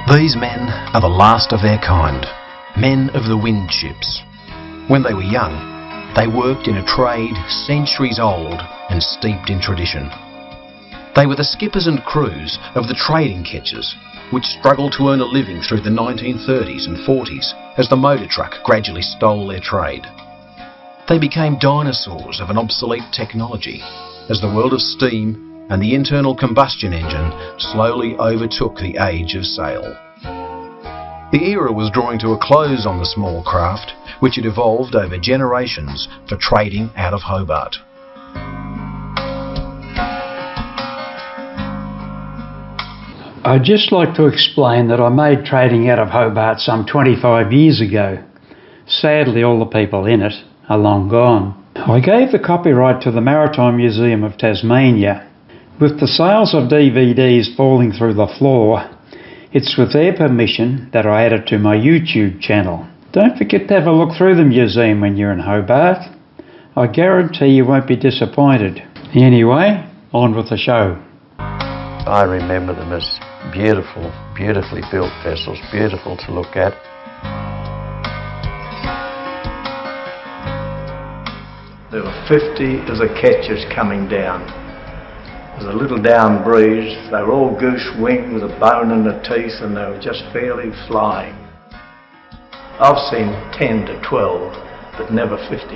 These men are the last of their kind, men of the wind ships. When they were young, they worked in a trade centuries old and steeped in tradition. They were the skippers and crews of the trading ketches, which struggled to earn a living through the 1930s and 40s as the motor truck gradually stole their trade. They became dinosaurs of an obsolete technology as the world of steam and the internal combustion engine slowly overtook the age of sail. The era was drawing to a close on the small craft, which had evolved over generations for trading out of Hobart. I'd just like to explain that I made trading out of Hobart some 25 years ago. Sadly, all the people in it are long gone. I gave the copyright to the Maritime Museum of Tasmania. With the sales of DVDs falling through the floor, it's with their permission that I added to my YouTube channel. Don't forget to have a look through the museum when you're in Hobart. I guarantee you won't be disappointed. Anyway, on with the show. I remember them as beautiful, beautifully built vessels, beautiful to look at. There were 50 of the ketches coming down. There was a little down breeze. They were all goose wing with a bone in the teeth, and they were just fairly flying. I've seen 10 to 12, but never 50.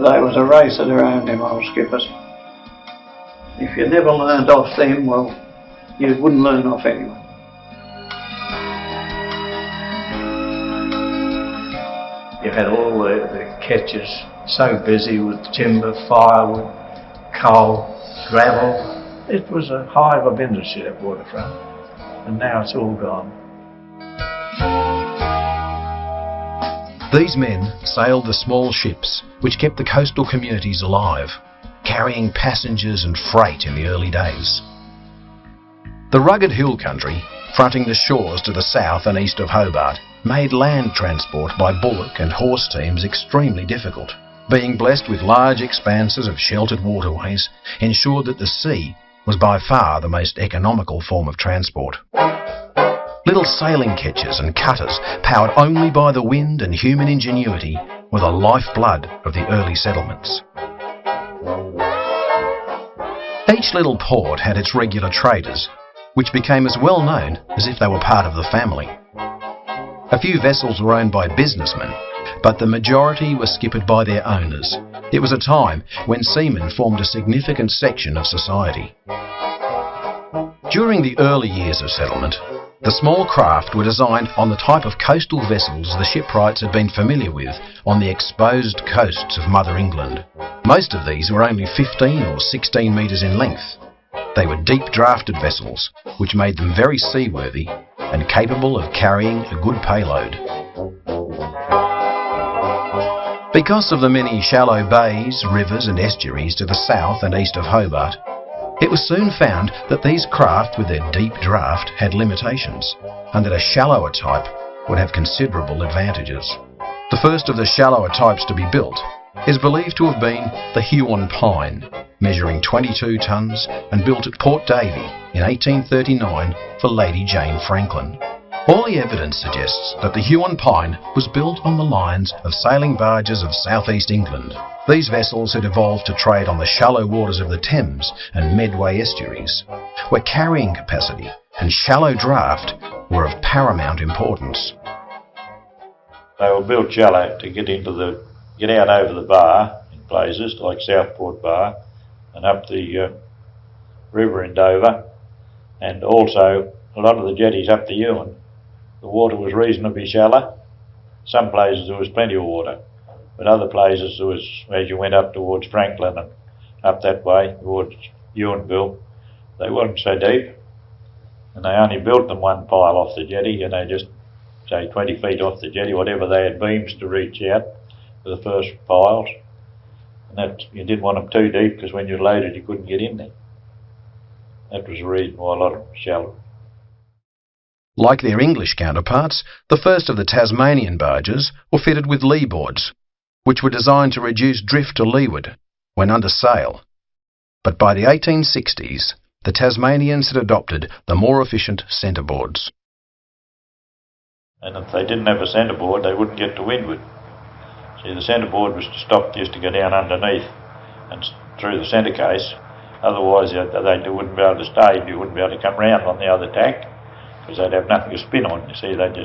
There was a race around them old skippers. If you never learned off them, well, you wouldn't learn off anyone. You had all the ketches so busy with timber, firewood, coal, gravel. It was a hive of industry at Waterfront, and now it's all gone. These men sailed the small ships which kept the coastal communities alive, carrying passengers and freight in the early days. The rugged hill country, fronting the shores to the south and east of Hobart, made land transport by bullock and horse teams extremely difficult. Being blessed with large expanses of sheltered waterways ensured that the sea was by far the most economical form of transport. Little sailing ketches and cutters, powered only by the wind and human ingenuity, were the lifeblood of the early settlements. Each little port had its regular traders, which became as well known as if they were part of the family. A few vessels were owned by businessmen, but the majority were skippered by their owners. It was a time when seamen formed a significant section of society. During the early years of settlement, the small craft were designed on the type of coastal vessels the shipwrights had been familiar with on the exposed coasts of Mother England. Most of these were only 15 or 16 metres in length. They were deep-drafted vessels, which made them very seaworthy and capable of carrying a good payload. Because of the many shallow bays, rivers and estuaries to the south and east of Hobart, it was soon found that these craft with their deep draft had limitations, and that a shallower type would have considerable advantages. The first of the shallower types to be built is believed to have been the Huon Pine, measuring 22 tons and built at Port Davey in 1839 for Lady Jane Franklin. All the evidence suggests that the Huon Pine was built on the lines of sailing barges of southeast England. These vessels had evolved to trade on the shallow waters of the Thames and Medway estuaries, where carrying capacity and shallow draft were of paramount importance. They were built shallow to get out over the bar in places like Southport Bar and up the river in Dover, and also a lot of the jetties up the Huon. The water was reasonably shallow. Some places there was plenty of water, but other places there was, as you went up towards Franklin and up that way towards Ewanville, they weren't so deep, and they only built them one pile off the jetty, just say 20 feet off the jetty, whatever. They had beams to reach out for the first piles, and that you didn't want them too deep because when you loaded you couldn't get in there. That was the reason why a lot of them were shallow. Like their English counterparts, the first of the Tasmanian barges were fitted with lee boards, which were designed to reduce drift to leeward when under sail. But by the 1860s, the Tasmanians had adopted the more efficient centreboards. And if they didn't have a centreboard, they wouldn't get to windward. See, the centreboard was to stop, used to go down underneath and through the centre case. Otherwise, they wouldn't be able to stay. You wouldn't be able to come round on the other tack because they'd have nothing to spin on. You see, they'd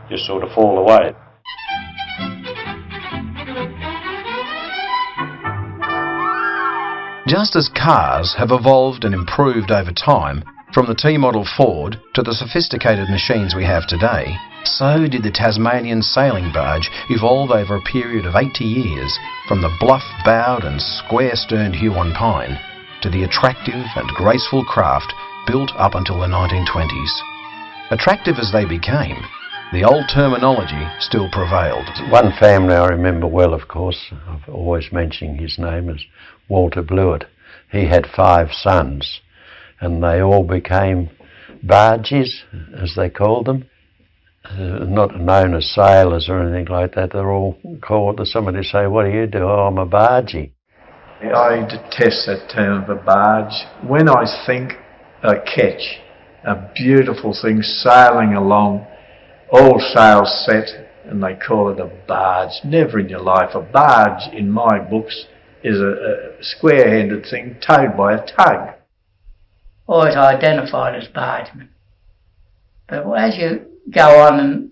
just sort of fall away. Just as cars have evolved and improved over time, from the T-model Ford to the sophisticated machines we have today, so did the Tasmanian sailing barge evolve over a period of 80 years, from the bluff-bowed and square-sterned Huon pine to the attractive and graceful craft built up until the 1920s. Attractive as they became, the old terminology still prevailed. One family I remember well, of course, I've always mentioned his name, is Walter Blewett. He had 5 sons, and they all became barges, as they called them. Not known as sailors or anything like that. They're all called, somebody say, "What do you do?" "Oh, I'm a bargie." I detest that term of a barge. When I think a ketch, a beautiful thing sailing along, all sails set, and they call it a barge. Never in your life. A barge, in my books, is a square-handed thing towed by a tug. Always identified as bargeman. But as you go on and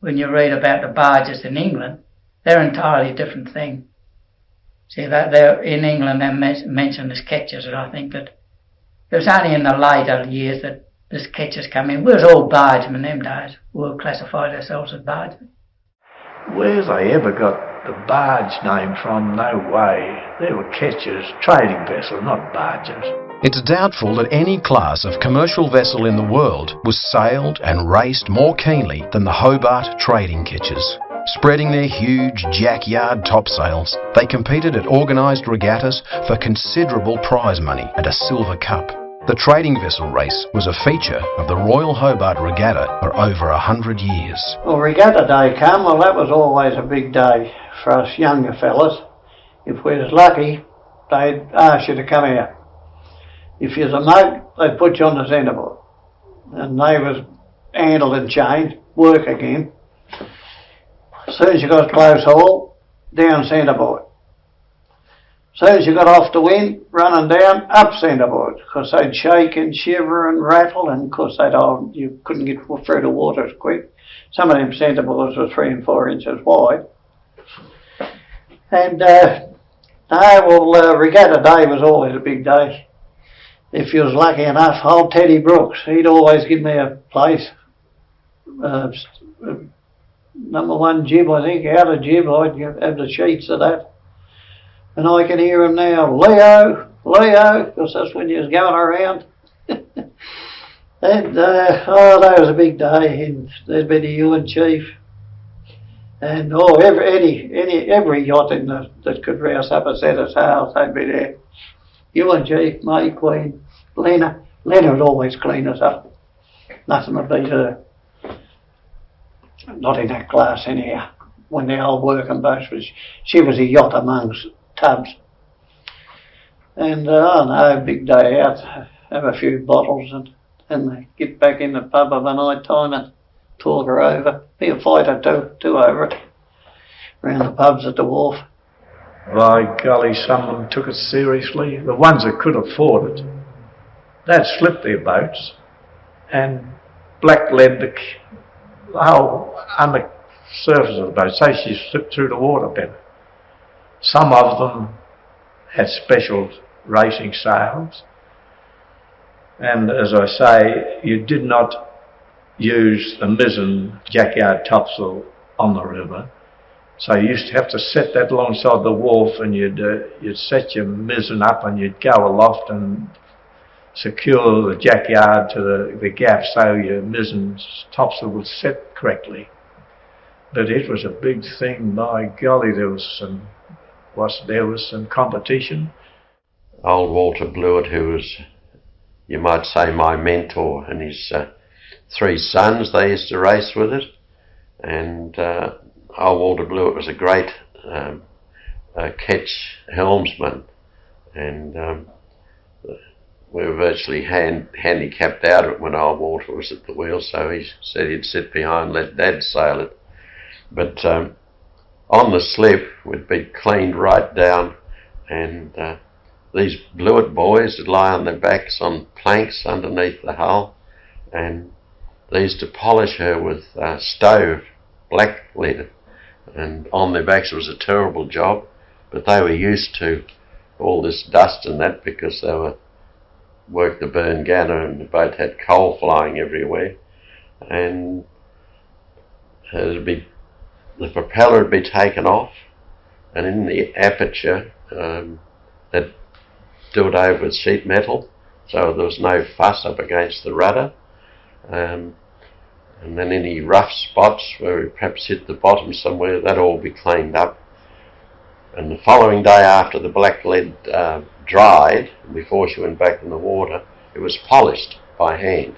when you read about the barges in England, they're an entirely different thing. See, that they're in England they're mentioned as ketches, and I think that it was only in the later years that this ketches come in. We was all bargemen them days. We classified ourselves as bargemen. Where they ever got the barge name from, no way. They were ketches, trading vessels, not barges. It's doubtful that any class of commercial vessel in the world was sailed and raced more keenly than the Hobart trading ketches. Spreading their huge jackyard topsails, they competed at organised regattas for considerable prize money and a silver cup. The trading vessel race was a feature of the Royal Hobart Regatta for over 100 years. Well, regatta day come, well that was always a big day for us younger fellas. If we was lucky, they'd ask you to come out. If you're a mug, they'd put you on the centreboard. And they was handled and chained, work again. As soon as you got close haul, down centreboard. As soon as you got off the wind, running down, up centreboard. Because they'd shake and shiver and rattle, and of course you couldn't get through the water as quick. Some of them centreboards were 3 and 4 inches wide. And regatta day was always a big day. If you was lucky enough, old Teddy Brooks, he'd always give me a place. Number 1 jib, I think, out of jib, I'd have the sheets of that. And I can hear him now, "Leo, Leo," because that's when you was going around. And, that was a big day, and there'd be the Ewan chief. And, every yacht in that could rouse up a set of sails, they'd be there. Ewan chief, May Queen, Lena. Lena would always clean us up. Nothing would beat her. Not in that class anyhow. When the old working boats she was a yacht amongst tubs. And big day out, have a few bottles and get back in the pub of a night time and talk her over. Be a fight or two over it. Around the pubs at the wharf. By golly, some of them took it seriously. The ones that could afford it, they'd slip their boats and blacklead the whole under surface of the boat, so she slipped through the water better. Some of them had special racing sails, and as I say, you did not use the mizzen jackyard topsail on the river. So you used to have to set that alongside the wharf, and you'd set your mizzen up and you'd go aloft and secure the jackyard to the gap so your mizzen topsail would set correctly. But it was a big thing, by golly, there was some competition. Old Walter Blewett, who was, you might say, my mentor, and his 3 sons, they used to race with it. And old Walter Blewett was a great ketch helmsman, and we were virtually handicapped out of it when old Walter was at the wheel, so he said he'd sit behind and let Dad sail it. But on the slip we'd be cleaned right down, and these Blewett boys would lie on their backs on planks underneath the hull, and they used to polish her with stove black lead, and on their backs. It was a terrible job, but they were used to all this dust and that because they were worked the burn ganner, and the boat had coal flying everywhere, and the propeller would be taken off, and in the aperture they'd do it over with sheet metal so there was no fuss up against the rudder, and then any rough spots where we perhaps hit the bottom somewhere, that'd all be cleaned up. And the following day after the black lead dried, before she went back in the water, it was polished by hand.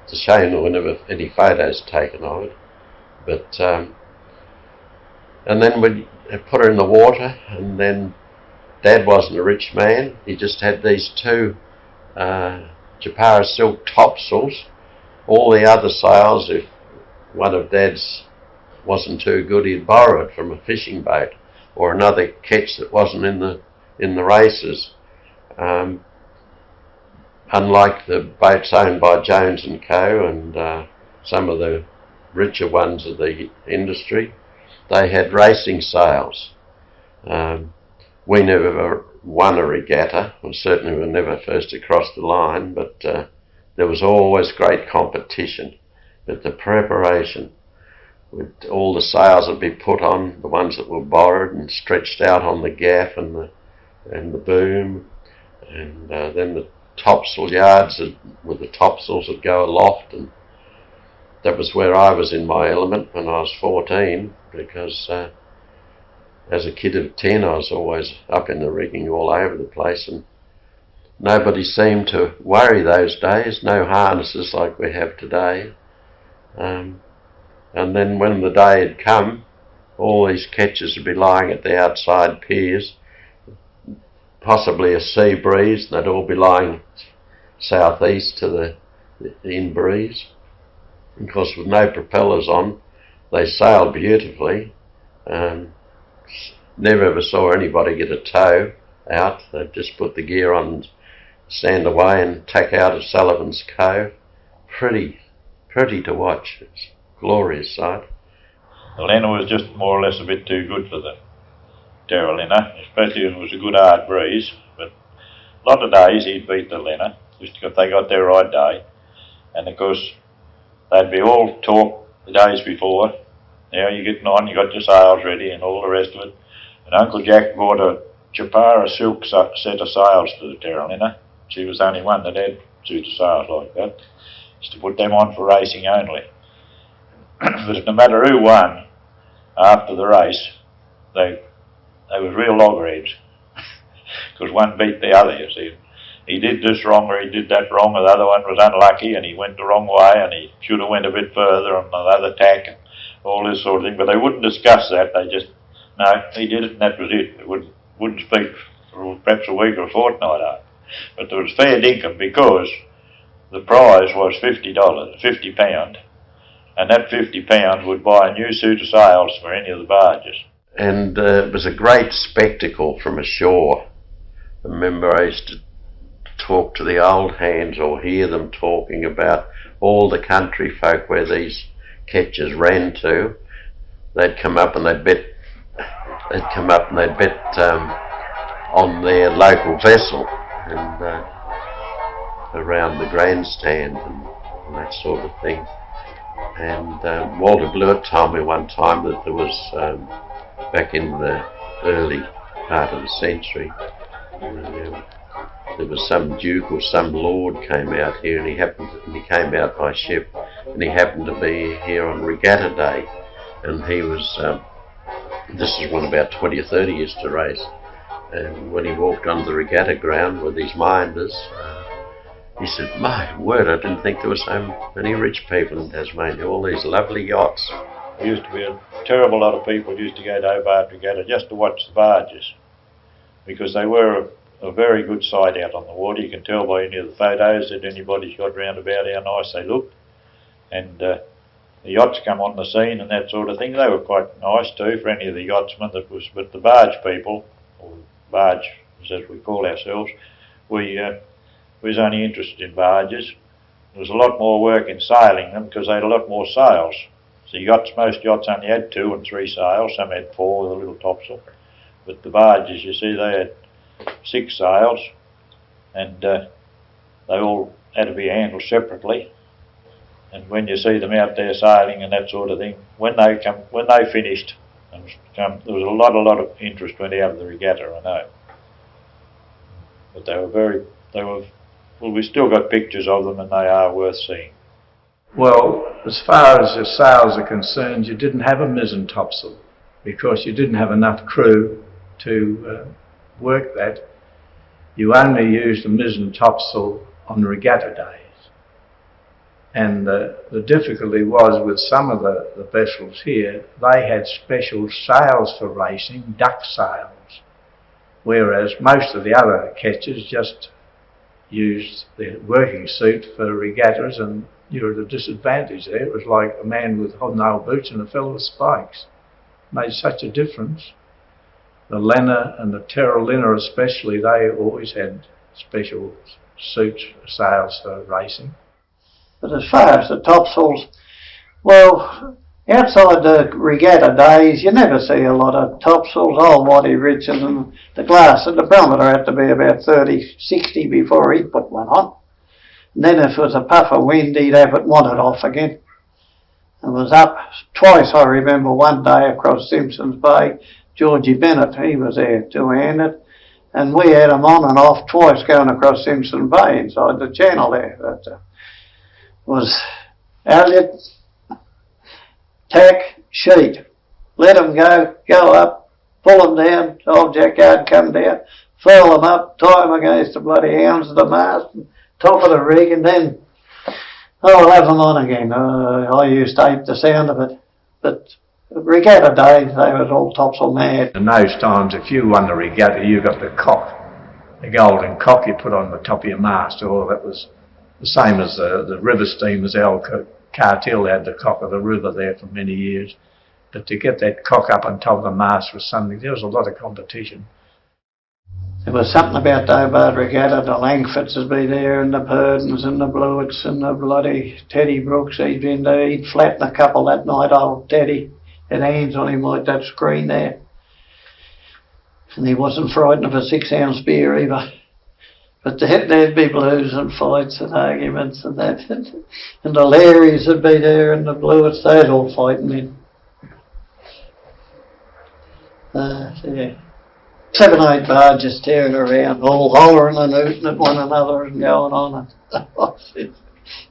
It's a shame there were never any photos taken of it. But and then we'd put her in the water, and then Dad wasn't a rich man. He just had these two Chapara silk topsails. All the other sails, if one of Dad's wasn't too good, he'd borrow it from a fishing boat or another ketch that wasn't in the races. Unlike the boats owned by Jones and Co. and some of the richer ones of the industry, they had racing sails. We never won a regatta, or certainly were never first across the line, but there was always great competition. But the preparation, with all the sails would be put on, the ones that were borrowed and stretched out on the gaff and the boom, and then the topsail yards with the topsails would go aloft, and that was where I was in my element when I was 14, because as a kid of 10 I was always up in the rigging all over the place, and nobody seemed to worry those days, no harnesses like we have today. And then when the day had come, all these ketches would be lying at the outside piers, possibly a sea breeze, and they'd all be lying southeast to the in breeze. Of course, with no propellers on, they sailed beautifully. Never ever saw anybody get a tow out. They'd just put the gear on and stand away and tack out of Sullivan's Cove. Pretty to watch. It's a glorious sight. The Lena was just more or less a bit too good for the Terralina, especially if it was a good hard breeze. But a lot of days he'd beat the Lena, just if they got their right day. And of course, they'd be all talk the days before. Now you're getting on, you got your sails ready and all the rest of it. And Uncle Jack bought a Chapara silk set of sails for the Terralina. She was the only one that had suit of sails like that. Just to put them on for racing only. But no matter who won after the race, they was real loggerheads. Because one beat the other, you see. He did this wrong or he did that wrong, or the other one was unlucky and he went the wrong way and he should have went a bit further on another tack and all this sort of thing. But they wouldn't discuss that. They just, no, he did it and that was it. They wouldn't speak for perhaps a week or a fortnight after. But there was fair dinkum because the prize was $50, £50, and that £50 would buy a new suit of sails for any of the barges. And it was a great spectacle from ashore. I remember I used to talk to the old hands or hear them talking about all the country folk where these ketches ran to. They'd come up and they'd bet on their local vessel and around the grandstand and that sort of thing. And Walter Blewett told me one time that there was, back in the early part of the century, there was some duke or some lord came out here, and he came out by ship, and he happened to be here on regatta day, and he was, this is when about 20 or 30 used to race, and when he walked on the regatta ground with his minders, he said, my word, I didn't think there were so many rich people in Tasmania, all these lovely yachts. There used to be a terrible lot of people used to go to Hobart Regatta just to watch the barges, because they were a very good sight out on the water. You can tell by any of the photos that anybody's got round about how nice they looked. And the yachts come on the scene and that sort of thing. They were quite nice too for any of the yachtsmen that was, but the barge people, or barge as we call ourselves, we was only interested in barges. There was a lot more work in sailing them because they had a lot more sails. So most yachts only had 2 and 3 sails, some had 4 with a little topsail. But the barges, you see, they had 6 sails, and they all had to be handled separately. And when you see them out there sailing and that sort of thing, when they finished, there was a lot of interest went out of the regatta, I know. But well, we still got pictures of them, and they are worth seeing. Well, as far as the sails are concerned, you didn't have a mizzen topsail because you didn't have enough crew to work that. You only used a mizzen topsail on regatta days. And the difficulty was with some of the vessels here, they had special sails for racing, duck sails, whereas most of the other ketchers just used their working suit for regattas, and you were at a disadvantage there. It was like a man with hobnail boots and a fellow with spikes. It made such a difference. The Lena and the Terralina especially, they always had special suits, sails for racing. But as far as the topsails, well, outside the regatta days, you never see a lot of topsails. Old Waddy Richard and the glass and the barometer had to be about 30, 60 before he put one on. And then if it was a puff of wind, he'd have it wanted off again. It was up twice, I remember, one day across Simpson's Bay. Georgie Bennett, he was there two-handed, and we had him on and off twice going across Simpson Bay inside the channel there. That was Elliot, tack, sheet. Let them go up, pull them down, old jackyard come down, furl them up, tie them against the bloody hounds of the mast, and top of the rig, and then I'll have them on again. I used to hate the sound of it, but regatta days, they was all topsail mad. In those times, if you won the regatta, you got the cock, the golden cock you put on the top of your mast. Oh, that was the same as the river steamers. Our cartel had the cock of the river there for many years. But to get that cock up on top of the mast was something, there was a lot of competition. There was something about the Hobart regatta, the Langfords would be there, and the Purdens and the Blewitts and the bloody Teddy Brooks. He'd been there, he'd flatten a couple that night, old Teddy. Had hands on him like that screen there. And he wasn't frightened of a 6-ounce beer either. But there'd be blues and fights and arguments and that. And the Larrys would be there and the Blewitts, they'd all fighting in. Yeah. 7 or 8 barges tearing around, all hollering and hooting at one another and going on. And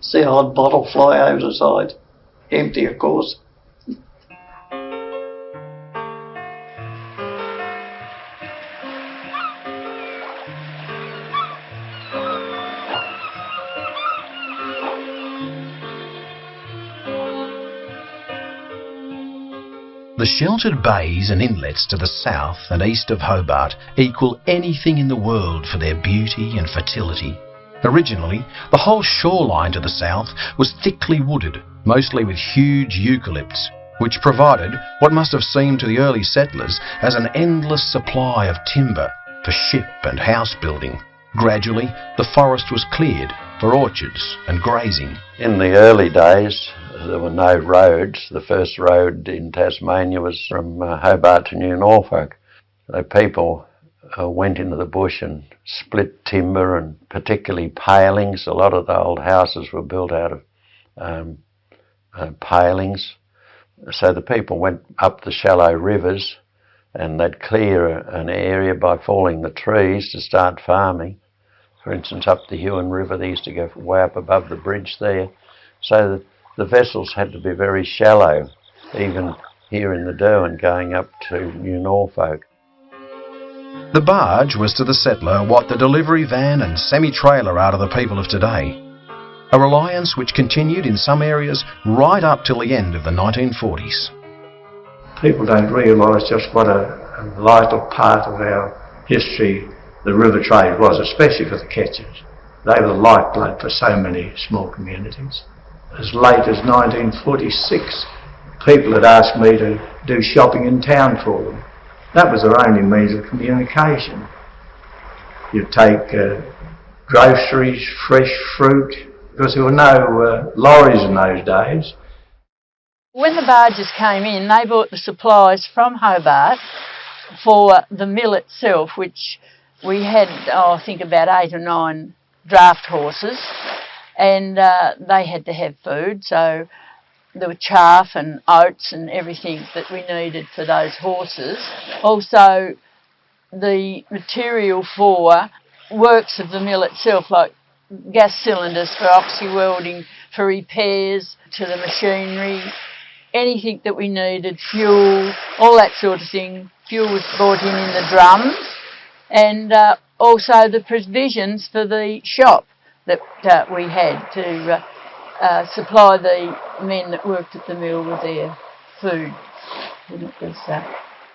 see a hot bottle fly over the side. Empty, of course. The sheltered bays and inlets to the south and east of Hobart equal anything in the world for their beauty and fertility. Originally, the whole shoreline to the south was thickly wooded, mostly with huge eucalypts, which provided what must have seemed to the early settlers as an endless supply of timber for ship and house building. Gradually, the forest was cleared for orchards and grazing. In the early days, there were no roads. The first road in Tasmania was from Hobart to New Norfolk. The people went into the bush and split timber, and particularly palings. A lot of the old houses were built out of palings. So the people went up the shallow rivers and they'd clear an area by falling the trees to start farming. For instance, up the Huon River, they used to go way up above the bridge there. So the vessels had to be very shallow, even here in the Derwent going up to New Norfolk. The barge was to the settler what the delivery van and semi-trailer are to the people of today. A reliance which continued in some areas right up till the end of the 1940s. People don't realise just what a vital part of our history the river trade was, especially for the catchers. They were the lifeblood for so many small communities. As late as 1946, people had asked me to do shopping in town for them. That was their only means of communication. You'd take groceries, fresh fruit, because there were no lorries in those days. When the barges came in, they brought the supplies from Hobart for the mill itself, which we had, I think, about 8 or 9 draft horses, and they had to have food, so there were chaff and oats and everything that we needed for those horses. Also, the material for works of the mill itself, like gas cylinders for oxy-welding, for repairs to the machinery, anything that we needed, fuel, all that sort of thing. Fuel was brought in the drums, and also the provisions for the shop that we had to supply the men that worked at the mill with their food. And it was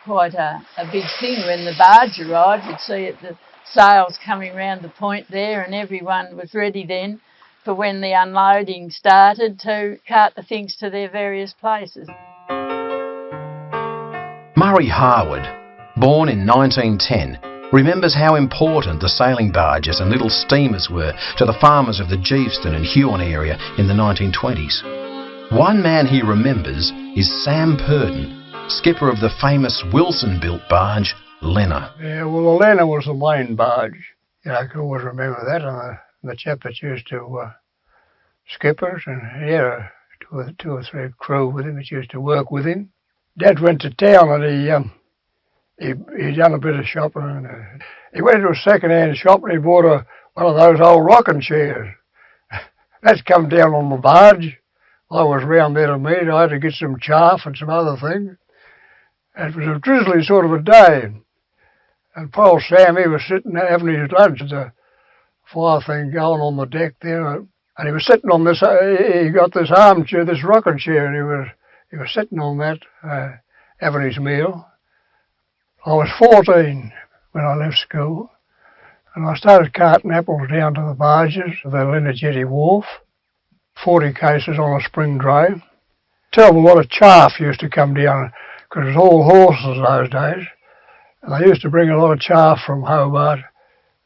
quite a big thing when the barge arrived. You'd see it, the sails coming round the point there, and everyone was ready then for when the unloading started to cart the things to their various places. Murray Harwood, born in 1910, remembers how important the sailing barges and little steamers were to the farmers of the Geeveston and Huon area in the 1920s. One man he remembers is Sam Purdon, skipper of the famous Wilson-built barge, Lenna. Yeah, well, the Lenna was the main barge. Yeah, I can always remember that. The chap that used to skippers, and he had two or three crew with him that used to work with him. Dad went to town and he done a bit of shopping. And he went to a second-hand shop and he bought one of those old rocking chairs. That's come down on the barge. I was round there to meet. I had to get some chaff and some other things. And it was a drizzly sort of a day. And poor Sam, he was sitting there having his lunch, the fire thing going on the deck there. And he was sitting on this, he got this armchair, this rocking chair, and he was sitting on that, having his meal. I was 14 when I left school, and I started carting apples down to the barges, the Lenna Jetty Wharf, 40 cases on a spring dray. Terrible lot of chaff used to come down, because it was all horses those days. And they used to bring a lot of chaff from Hobart.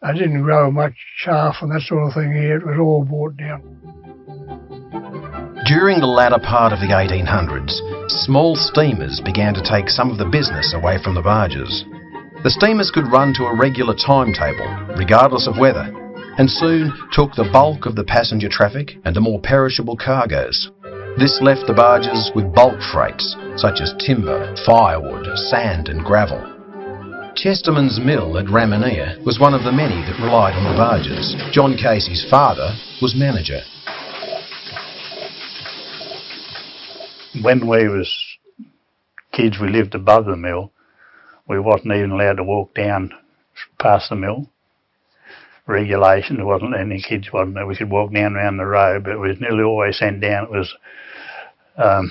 They didn't grow much chaff and that sort of thing here. It was all brought down. During the latter part of the 1800s, small steamers began to take some of the business away from the barges. The steamers could run to a regular timetable, regardless of weather, and soon took the bulk of the passenger traffic and the more perishable cargoes. This left the barges with bulk freights, such as timber, firewood, sand and gravel. Chesterman's mill at Ramanier was one of the many that relied on the barges. John Casey's father was manager. When we was kids, we lived above the mill. We wasn't even allowed to walk down past the mill. Regulation, there wasn't any kids, wasn't there? We could walk down around the road, but it was nearly always sent down. It was, I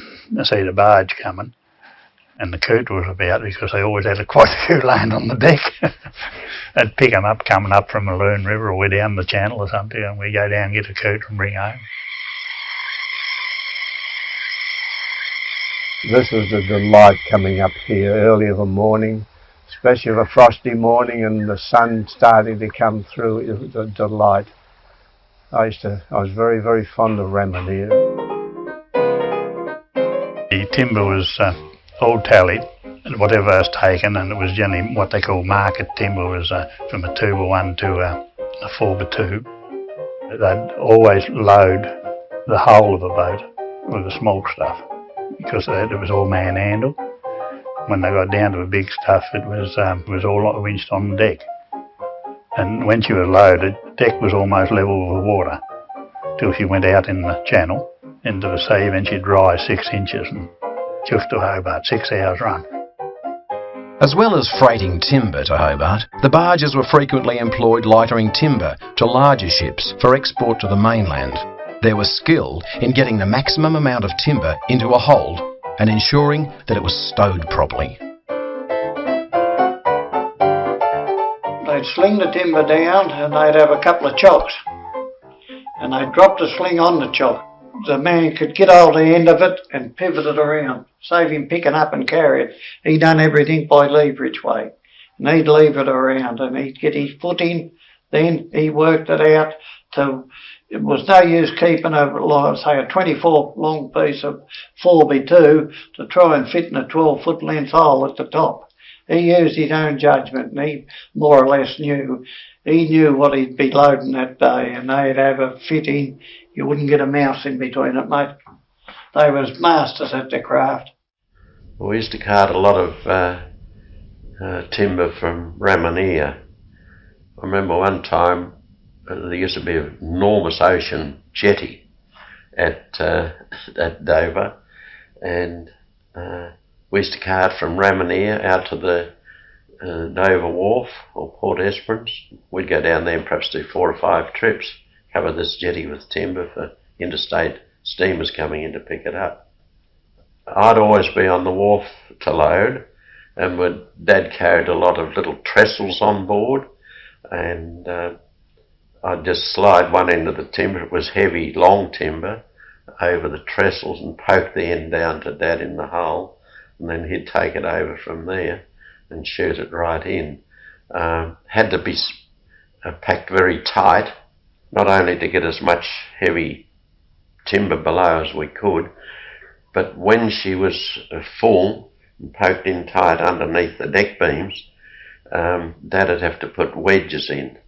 see the barge coming. And the coot was about, because they always had quite a few laying on the deck. They'd pick them up coming up from the Loon River, or we're down the channel or something, and we go down and get a coot and bring home. This was the delight coming up here early of a morning, especially of a frosty morning and the sun starting to come through. It was a delight. I was very, very fond of Ramanier. The timber was all tallied, and whatever was taken, and it was generally what they call market timber, was from a 2x1 to a 4x2. They'd always load the whole of the boat with the small stuff, because it was all manhandle. When they got down to the big stuff, it was all winched on the deck. And when she was loaded, the deck was almost level with the water, till she went out in the channel into the sea, and she'd rise 6 inches and just to Hobart, 6 hours run. As well as freighting timber to Hobart, the barges were frequently employed lightering timber to larger ships for export to the mainland. There was skill in getting the maximum amount of timber into a hold and ensuring that it was stowed properly. They'd sling the timber down and they'd have a couple of chocks. And they'd drop the sling on the chock. The man could get hold of the end of it and pivot it around, save him picking up and carry it. He done everything by leverage way. And he'd leave it around and he'd get his foot in, then he worked it out to, it was no use keeping a 24 long piece of 4x2 to try and fit in a 12-foot length hole at the top. He used his own judgment and he more or less knew. He knew what he'd be loading that day and they'd have a fitting. You wouldn't get a mouse in between it, mate. They was masters at their craft. We used to cart a lot of timber from Ramanuja. I remember one time there used to be an enormous ocean jetty at Dover, and we used to cart from Ramanuja out to the Dover Wharf or Port Esperance. We'd go down there and perhaps do 4 or 5 trips, cover this jetty with timber for interstate steamers coming in to pick it up. I'd always be on the wharf to load, and my dad carried a lot of little trestles on board, and I'd just slide one end of the timber, it was heavy, long timber, over the trestles and poke the end down to Dad in the hole, and then he'd take it over from there and shoot it right in. Had to be packed very tight, not only to get as much heavy timber below as we could, but when she was full and poked in tight underneath the deck beams, Dad'd have to put wedges in,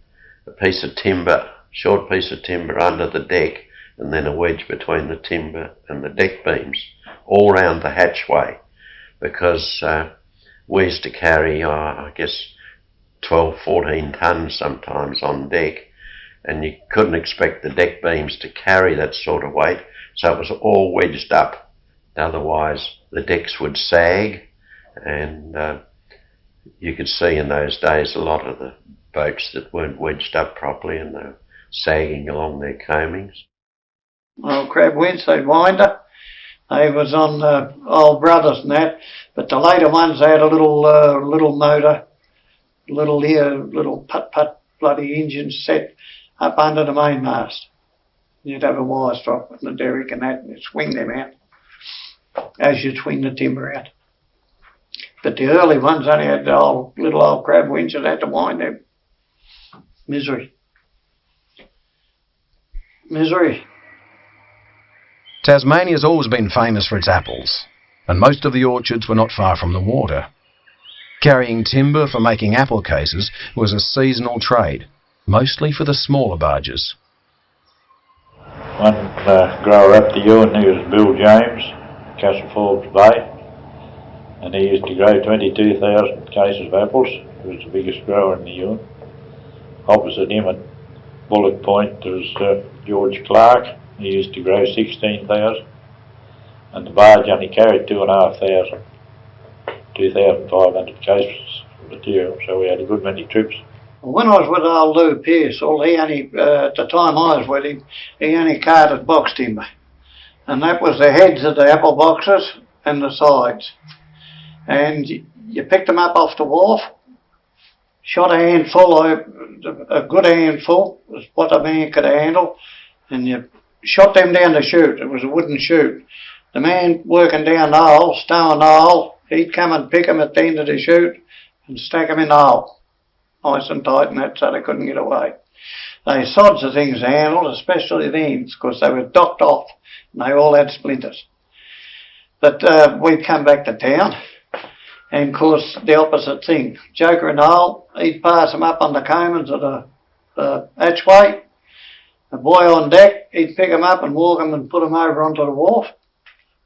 a piece of timber, short piece of timber under the deck, and then a wedge between the timber and the deck beams, all round the hatchway, because we used to carry, I guess, 12, 14 tons sometimes on deck, and you couldn't expect the deck beams to carry that sort of weight, so it was all wedged up. Otherwise, the decks would sag, and you could see in those days a lot of the boats that weren't wedged up properly and they were sagging along their coamings. Well, crab winch, they'd wind up. They was on old Brothers and that, but the later ones they had a little motor, little putt bloody engine set up under the mainmast. You'd have a wire strop and the derrick and that, and you'd swing them out as you'd swing the timber out. But the early ones only had the little old crab winch that had to wind them. Misery. Tasmania's always been famous for its apples, and most of the orchards were not far from the water. Carrying timber for making apple cases was a seasonal trade, mostly for the smaller barges. One grower up the Ewan, he was Bill James, Castle Forbes Bay, and he used to grow 22,000 cases of apples. He was the biggest grower in the Ewan. Opposite him at Bullock Point there was George Clark. He used to grow 16,000, and the barge only carried 2,500 cases of material, so we had a good many trips. When I was with old Lou Pearsall, he only, at the time I was with him, he only carted box timber, and that was the heads of the apple boxes and the sides. And you picked them up off the wharf, shot a handful, a good handful, was what a man could handle, and you shot them down the chute. It was a wooden chute. The man working down the hole, stowing the hole, he'd come and pick them at the end of the chute and stack them in the hole, nice and tight and that, so they couldn't get away. They sods of things handled, especially the ends, because they were docked off and they all had splinters. But we'd come back to town, and of course the opposite thing. Joker in the hole, he'd pass them up on the coamings of the hatchway. The boy on deck, he'd pick them up and walk them and put them over onto the wharf.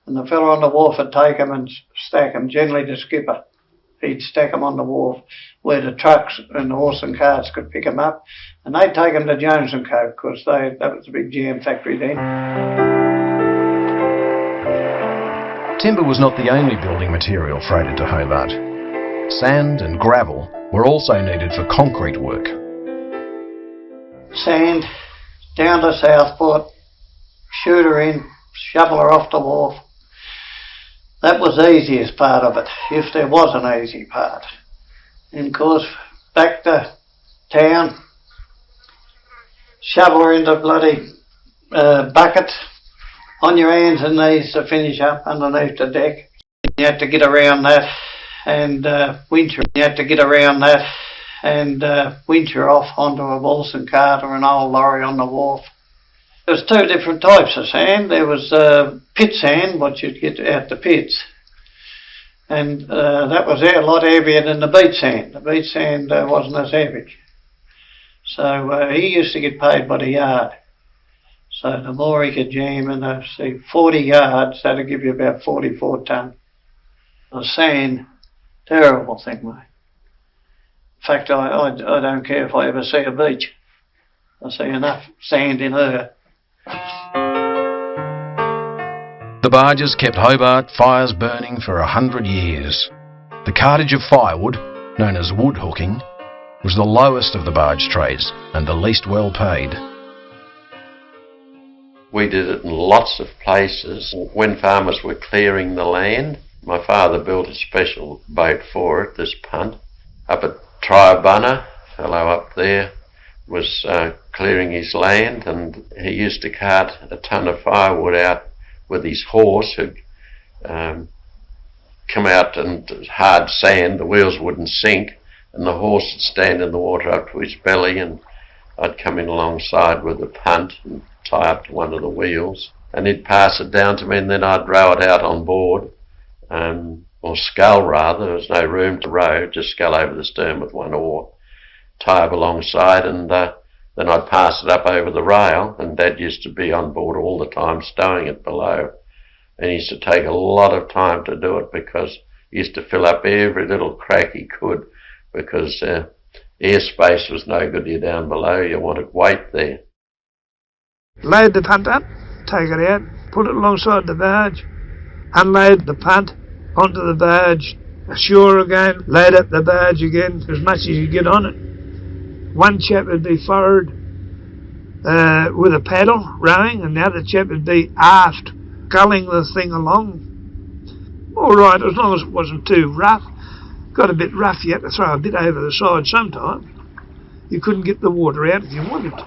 And the fellow on the wharf would take them and stack them, generally the skipper. He'd stack them on the wharf where the trucks and the horse and carts could pick them up. And they'd take them to Jones & Co, because that was a big jam factory then. Timber was not the only building material freighted to Hobart. Sand and gravel were also needed for concrete work. Sand, down to Southport, shoot her in, shovel her off the wharf. That was the easiest part of it, if there was an easy part. And of course, back to town, shovel her into bloody bucket, on your hands and knees to finish up underneath the deck. You had to get around that and winch her. You had to get around that and winch her off onto a Wilson cart or an old lorry on the wharf. There was two different types of sand. There was pit sand, what you'd get out the pits, and that was a lot heavier than the beach sand. The beach sand wasn't as heavy. So he used to get paid by the yard. So the more he could jam in, 40 yards, that'd give you about 44 tonne. The sand, terrible thing, mate. In fact, I don't care if I ever see a beach. I see enough sand in her. The barges kept Hobart fires burning for 100 years. The cartage of firewood, known as wood hooking, was the lowest of the barge trades and the least well paid. We did it in lots of places. When farmers were clearing the land, my father built a special boat for it, this punt. Up at Triabunna, a fellow up there was clearing his land, and he used to cart a ton of firewood out with his horse, who'd come out and hard sand, the wheels wouldn't sink, and the horse would stand in the water up to his belly, and I'd come in alongside with the punt and tie up to one of the wheels, and he'd pass it down to me, and then I'd row it out on board, or scull rather. There was no room to row, just scull over the stern with one oar, tie up alongside, and then I'd pass it up over the rail, and Dad used to be on board all the time stowing it below, and he used to take a lot of time to do it because he used to fill up every little crack he could, because airspace was no good to you down below. You wanted weight there. Load the punt up, take it out, put it alongside the barge, unload the punt onto the barge, ashore again, load up the barge again, as much as you get on it. One chap would be forward with a paddle, rowing, and the other chap would be aft, sculling the thing along. All right, as long as it wasn't too rough. Got a bit rough, you had to throw a bit over the side sometimes. You couldn't get the water out if you wanted to.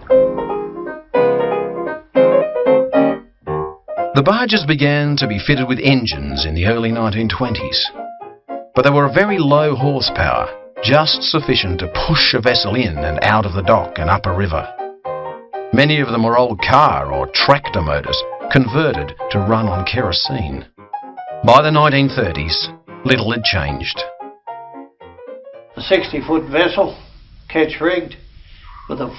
The barges began to be fitted with engines in the early 1920s, but they were very low horsepower, just sufficient to push a vessel in and out of the dock and up a river. Many of them were old car or tractor motors converted to run on kerosene. By the 1930s, little had changed. A 60-foot vessel, ketch rigged, with a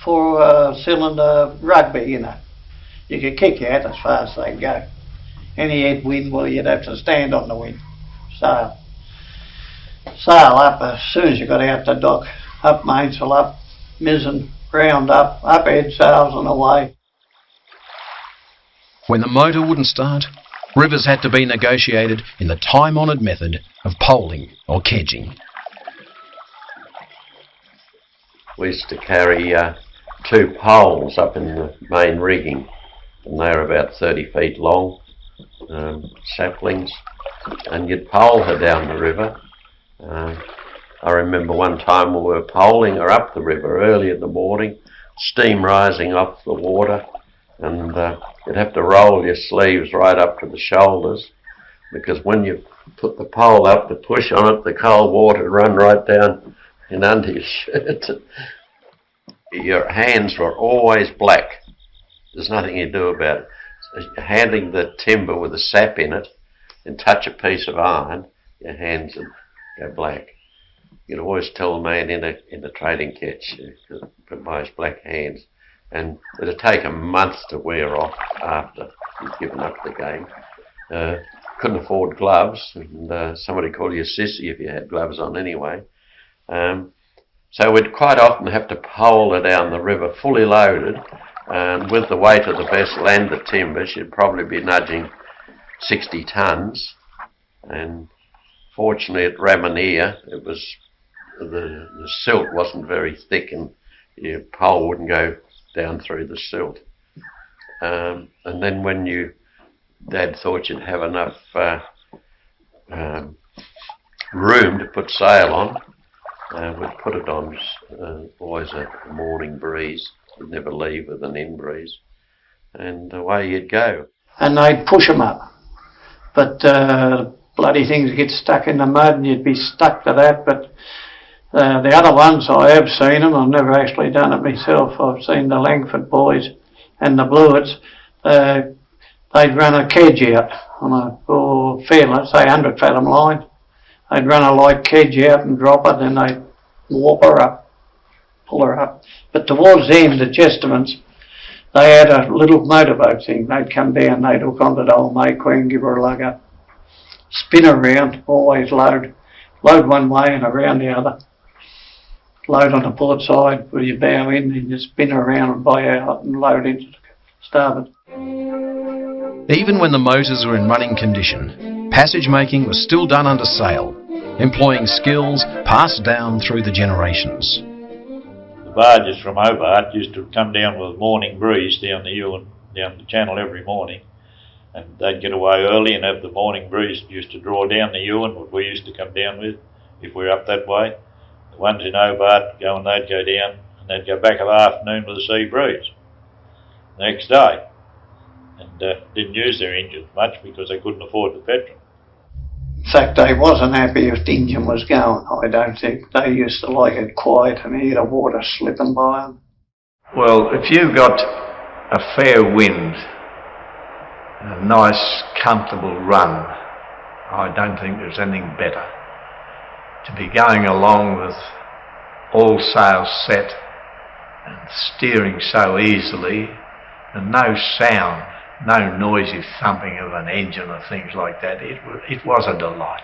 four-cylinder rugby in it. You could kick out as far as they'd go. Any headwind, well, you'd have to stand on the wind. Sail up as soon as you got out the dock. Up mainsail, up mizzen, round up head sails and away. When the motor wouldn't start, rivers had to be negotiated in the time-honoured method of poling or kedging. We used to carry 2 poles up in the main rigging, and they were about 30 feet long, saplings, and you'd pole her down the river. I remember one time we were poling her up the river early in the morning, steam rising off the water, and you'd have to roll your sleeves right up to the shoulders, because when you put the pole up to push on it, the cold water would run right down and under your shirt. Your hands were always black. There's nothing you do about it. So handling the timber with the sap in it and touch a piece of iron, your hands would go black. You'd always tell the man in a trading ketch by his black hands, and it'd take a month to wear off after you'd given up the game. Couldn't afford gloves, and somebody called you a sissy if you had gloves on anyway. So we'd quite often have to pole her down the river fully loaded, and with the weight of the vessel and the timber, she'd probably be nudging 60 tonnes. And fortunately at Ramaneer, it was the silt wasn't very thick, and your pole wouldn't go down through the silt. And then when Dad thought you'd have enough room to put sail on, we'd put it on, always a morning breeze. We'd never leave with an in breeze. And away you'd go. And they'd push them up. But bloody things get stuck in the mud and you'd be stuck to that. But the other ones, I have seen them. I've never actually done it myself. I've seen the Langford boys and the Blewitts. They'd run a kedge out on a say 100 fathom line. They'd run a light kedge out and drop it, and they'd warp her up, pull her up. But towards the end, the Chestermans, they had a little motorboat thing. They'd come down, they'd hook onto the old May Queen, give her a lug up, spin her around, always load one way and around the other. Load on the port side with your bow in, and you spin her around and buy out and load into the starboard. Even when the motors were in running condition, passage making was still done under sail, employing skills passed down through the generations. The barges from Hobart used to come down with a morning breeze down the Ewan, down the channel every morning, and they'd get away early and have the morning breeze used to draw down the Ewan, what we used to come down with if we were up that way. The ones in Hobart they'd go down and they'd go back in the afternoon with a sea breeze the next day. And didn't use their engines much because they couldn't afford the petrol. In fact, they wasn't happy if the engine was going, I don't think. They used to like it quiet and hear the water slipping by them. Well, if you got a fair wind, a nice, comfortable run, I don't think there's anything better. To be going along with all sails set and steering so easily and no sound, no noisy thumping of an engine or things like that. It was a delight.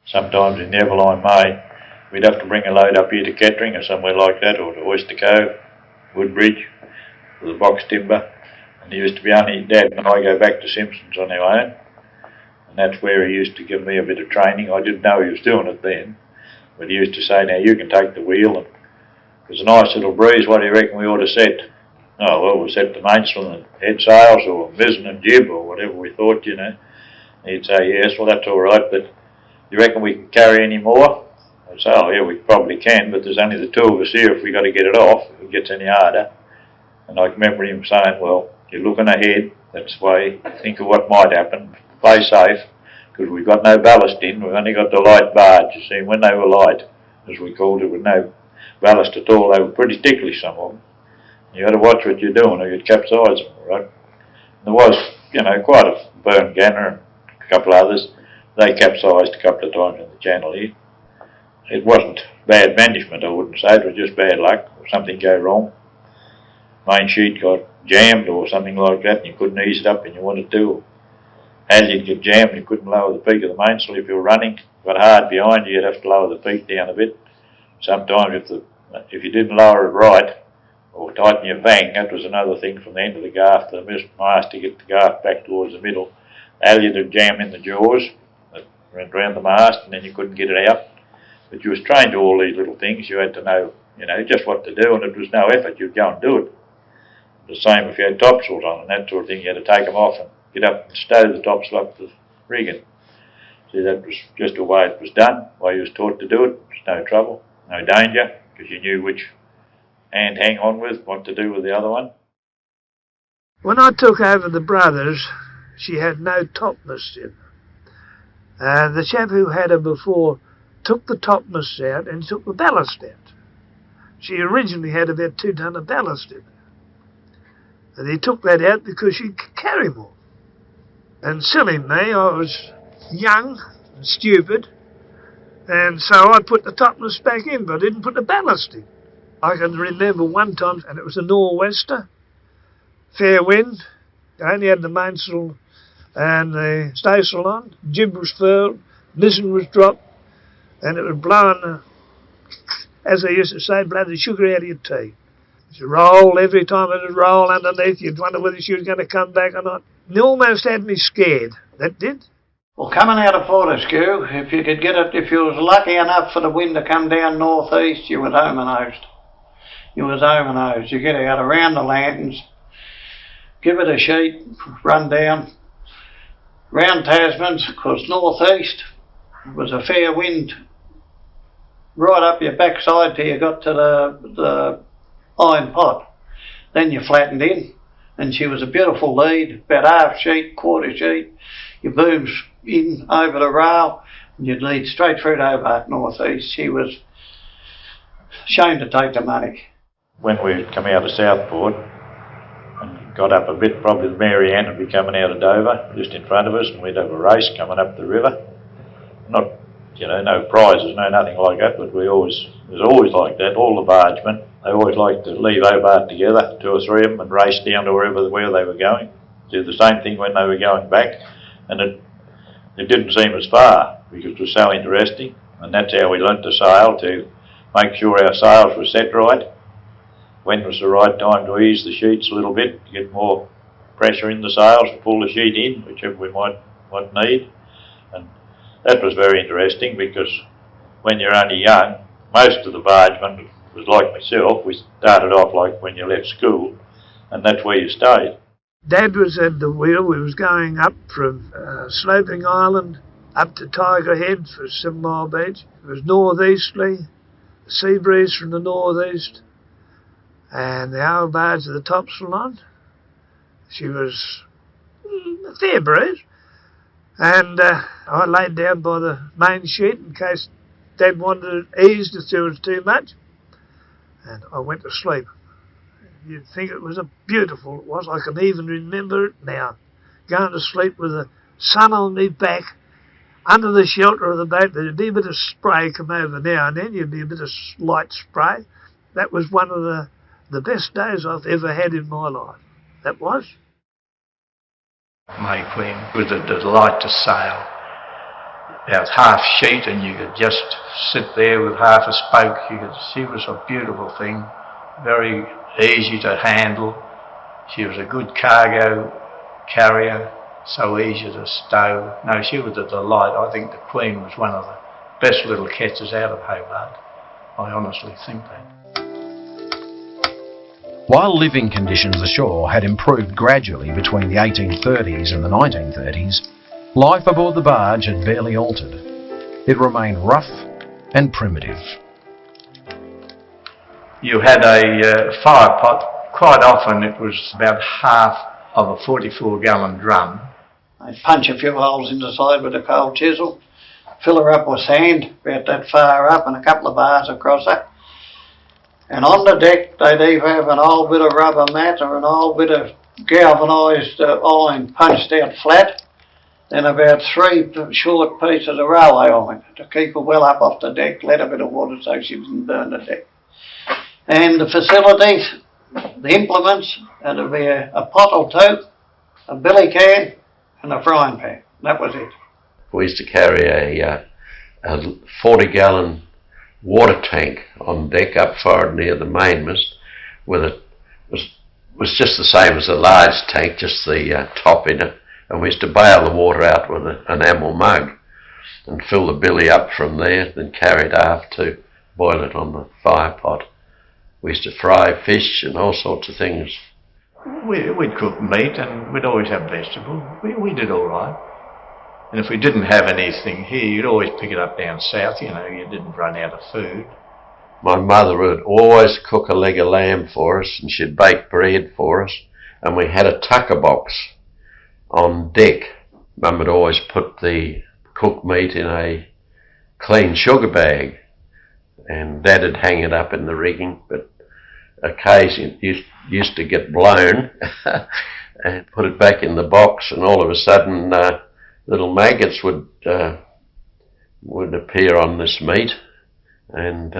Sometimes in the Everline May, we'd have to bring a load up here to Kettering or somewhere like that, or to Oyster Cove, Woodbridge, with a box timber. And it used to be only Dad and I go back to Simpson's on our own. And that's where he used to give me a bit of training. I didn't know he was doing it then, but he used to say, now you can take the wheel, and there's a nice little breeze, what do you reckon we ought to set? Oh, well, we'll set the mainsail and head sails or mizzen and jib or whatever we thought, you know. And he'd say, yes, well, that's all right, but you reckon we can carry any more? I'd say, oh, yeah, we probably can, but there's only the two of us here if we got to get it off, if it gets any harder. And I remember him saying, well, you're looking ahead, that's the way, think of what might happen, play safe, because we've got no ballast in, we've only got the light barge. You see, when they were light, as we called it, with no ballast at all, they were pretty ticklish, some of them. You got to watch what you're doing or you'd capsize them, right? And there was, quite a Burn Ganner and a couple others. They capsized a couple of times in the channel here. It wasn't bad management, I wouldn't say. It was just bad luck or something go wrong. Main sheet got jammed or something like that and you couldn't ease it up and you wanted to. As you'd get jammed, you couldn't lower the peak of the mainsail if you were running. Got hard behind you, you'd have to lower the peak down a bit. Sometimes if you didn't lower it right, or tighten your bang, that was another thing from the end of the gaff to the mast to get the gaff back towards the middle. Halyard would jam in the jaws that went round the mast and then you couldn't get it out. But you was trained to all these little things. You had to know, just what to do, and it was no effort. You'd go and do it. The same if you had topsails on and that sort of thing. You had to take them off and get up and stow the topsail up the rigging. See, that was just the way it was done, the way you was taught to do it. There was no trouble, no danger, because you knew which hand hang on with, what to do with the other one. When I took over the Brothers, she had no topmast in. The chap who had her before took the topmast out and took the ballast out. She originally had about 2 ton of ballast in her. And he took that out because she could carry more. And silly me, I was young and stupid, and so I put the topmast back in, but I didn't put the ballast in. I can remember one time, and it was a nor'wester, fair wind. I only had the mainsail and the staysail on. Jib was furled, mizzen was dropped, and it was blowing, as they used to say, blow the sugar out of your tea. She rolled every time it would roll underneath. You'd wonder whether she was going to come back or not. It almost had me scared. That did. Well, coming out of Fortescue, if you could get it, if you was lucky enough for the wind to come down northeast, you was home and hosed. You was home and hosed. You get out around the lanterns, give it a sheet, run down, round Tasman's, because northeast was a fair wind right up your backside till you got to the iron pot. Then you flattened in, and she was a beautiful lead, about half sheet, quarter sheet. Your booms in over the rail, and you'd lead straight through to Hobart north east. She was ashamed to take the money. When we'd come out of Southport and got up a bit, probably the Mary Ann would be coming out of Dover just in front of us, and we'd have a race coming up the river. Not, no prizes, no nothing like that, but it was always like that. All the bargemen, they always liked to leave Hobart together, 2 or 3 of them, and race down to where they were going. Do the same thing when they were going back, and it didn't seem as far because it was so interesting, and that's how we learnt to sail, to make sure our sails were set right. When was the right time to ease the sheets a little bit, to get more pressure in the sails, to pull the sheet in, whichever we might need. And that was very interesting because when you're only young, most of the bargemen was like myself. We started off like when you left school, and that's where you stayed. Dad was at the wheel. We was going up from Sloping Island up to Tiger Head for 7 Mile Beach. It was northeasterly, sea breeze from the northeast, and the Hobart's at the topsail on. She was a fair breeze, and I laid down by the main sheet in case Dad wanted it eased if there was too much, and I went to sleep. You'd think it was beautiful. It was. I can even remember it now. Going to sleep with the sun on me back, under the shelter of the boat. There'd be a bit of spray come over now and then. You'd be a bit of light spray. That was one of the best days I've ever had in my life. That was. May Queen was a delight to sail. About half sheet, and you could just sit there with half a spoke. She was a beautiful thing, very easy to handle. She was a good cargo carrier, so easy to stow. No, she was a delight. I think the Queen was one of the best little catches out of Hobart. I honestly think that. While living conditions ashore had improved gradually between the 1830s and the 1930s, life aboard the barge had barely altered. It remained rough and primitive. You had a fire pot. Quite often it was about half of a 44-gallon drum. They'd punch a few holes in the side with a cold chisel, fill her up with sand about that far up and a couple of bars across it. And on the deck they'd either have an old bit of rubber mat or an old bit of galvanised iron punched out flat, then about 3 short pieces of railway iron to keep her well up off the deck, let a bit of water so she didn't burn the deck. And the facilities, the implements, had to be a pot or 2, a billy can and a frying pan. That was it. We used to carry a 40-gallon water tank on deck up forward near the mainmast, with it was just the same as a large tank, just the top in it, and we used to bail the water out with an enamel mug and fill the billy up from there, then carry it aft to boil it on the fire pot. We used to fry fish and all sorts of things. We'd cook meat and we'd always have vegetables. We did all right. And if we didn't have anything here, you'd always pick it up down south, you didn't run out of food. My mother would always cook a leg of lamb for us, and she'd bake bread for us, and we had a tucker box on deck. Mum would always put the cooked meat in a clean sugar bag, and Dad'd hang it up in the rigging, but occasionally it used to get blown and put it back in the box, and all of a sudden little maggots would appear on this meat, and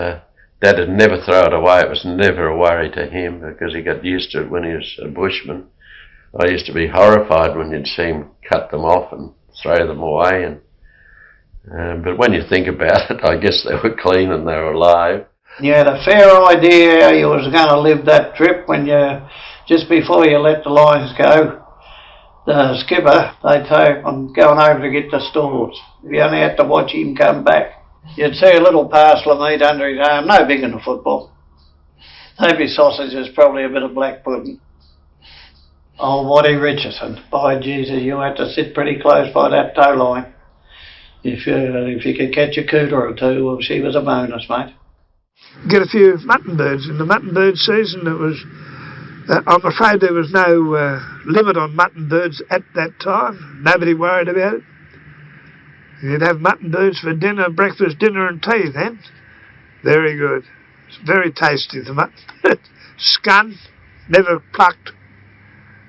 Dad'd never throw it away. It was never a worry to him because he got used to it when he was a bushman. I used to be horrified when you'd see him cut them off and throw them away, but when you think about it, I guess they were clean and they were alive. You had a fair idea how you was going to live that trip when just before you let the lines go. The skipper, they'd say, I'm going over to get the stores. You only had to watch him come back. You'd see a little parcel of meat under his arm, no bigger than a football. Maybe sausages, probably a bit of black pudding. Oh, Waddy Richardson, by Jesus, you had to sit pretty close by that tow line. If you could catch a cooter or two, well, she was a bonus, mate. Get a few mutton birds. In the mutton bird season, it was. I'm afraid there was no limit on mutton birds at that time. Nobody worried about it. You'd have mutton birds for dinner, breakfast, dinner and tea then. Very good. It's very tasty, the mutton. Scun, never plucked.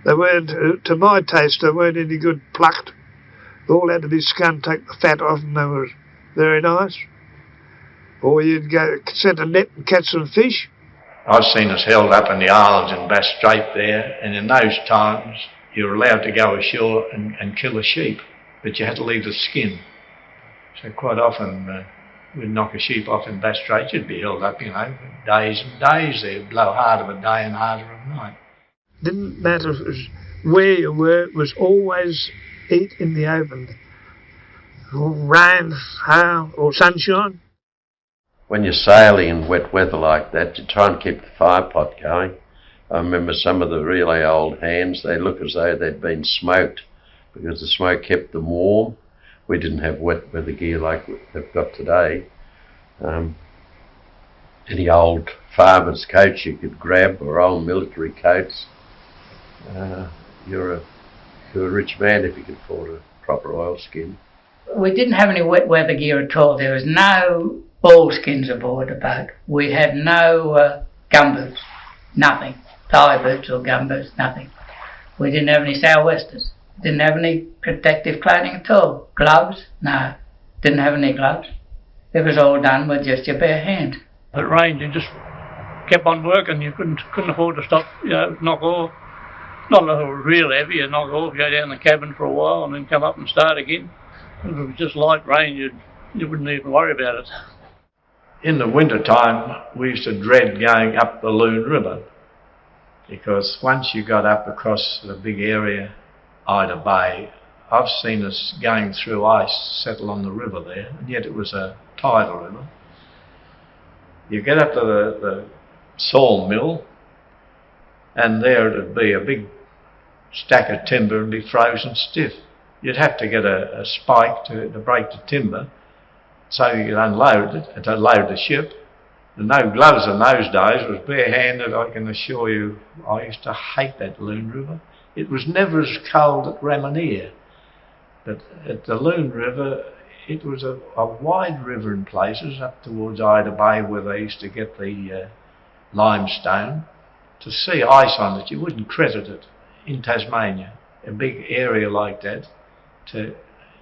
They weren't, to my taste, they weren't any good plucked. All had to be scun, take the fat off, and they were very nice. Or you'd go set a net and catch some fish. I've seen us held up in the Isles in Bass Strait there, and in those times you were allowed to go ashore and kill a sheep, but you had to leave the skin. So quite often we'd knock a sheep off in Bass Strait, you'd be held up, for days and days there. It'd blow hard of a day and harder of a night. Didn't matter where you were, it was always eat in the open. Rain, hail or sunshine. When you're sailing in wet weather like that, you try and keep the fire pot going. I remember some of the really old hands, they look as though they'd been smoked because the smoke kept them warm. We didn't have wet weather gear like they've got today. Any old farmer's coats you could grab or old military coats. You're a rich man if you could afford a proper oilskin. We didn't have any wet weather gear at all. There was no oilskins aboard the boat. We had no gumboots, nothing. Thigh boots or gumboots, nothing. We didn't have any sou'westers. Didn't have any protective clothing at all. Gloves? No. Didn't have any gloves. It was all done with just your bare hand. It rained, you just kept on working. You couldn't afford to stop, knock off. Not if it was real heavy, you knock off, go down the cabin for a while and then come up and start again. If it was just light rain, you wouldn't even worry about it. In the winter time, we used to dread going up the Loon River, because once you got up across the big area, Ida Bay, I've seen us going through ice settle on the river there, and yet it was a tidal river. You get up to the sawmill, and there it'd be a big stack of timber and be frozen stiff. You'd have to get a spike to break the timber so you could unload it, to load the ship. And no gloves in those days, it was barehanded. I can assure you, I used to hate that Loon River. It was never as cold at Ramanier, but at the Loon River, it was a wide river in places, up towards Ida Bay where they used to get the limestone. To see ice on it, you wouldn't credit it. In Tasmania, a big area like that,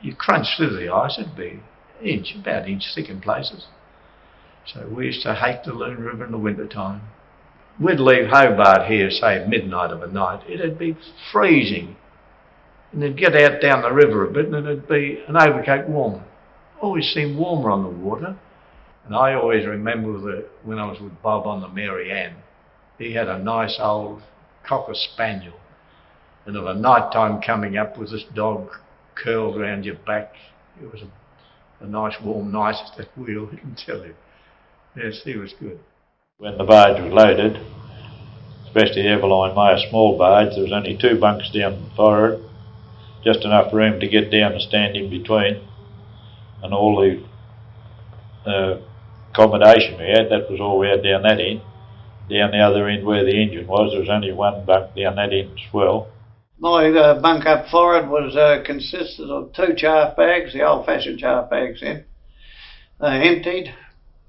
you crunch through the ice, it'd be about an inch thick in places. So we used to hate the Loon River in the winter time. We'd leave Hobart here, say at midnight of a night, it'd be freezing. And then get out down the river a bit and it'd be an overcoat warmer. Always seemed warmer on the water. And I always remember when I was with Bob on the Mary Ann, he had a nice old Cocker Spaniel. And of a night time coming up with this dog curled around your back, it was a nice warm night at that wheel, I can tell you. Yes, he was good. When the barge was loaded, especially the Everline Mayer small barge, there was only 2 bunks down the forward, just enough room to get down and stand in between. And all the accommodation we had, that was all we had down that end. Down the other end where the engine was, there was only 1 bunk down that end as well. My bunk up forward was consisted of 2 chaff bags, the old-fashioned chaff bags then, emptied,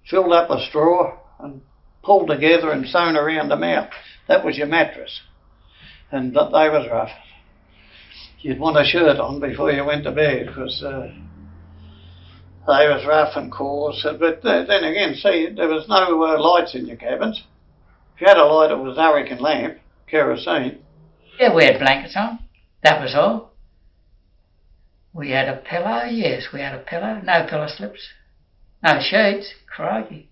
filled up with straw and pulled together and sewn around the mouth. That was your mattress, and they was rough. You'd want a shirt on before you went to bed because they was rough and coarse. But then again, see, there was no lights in your cabins. If you had a light, it was an Hurricane lamp, kerosene. Yeah, we had blankets on, that was all. We had a pillow, yes, we had a pillow. No pillow slips, no sheets, crikey.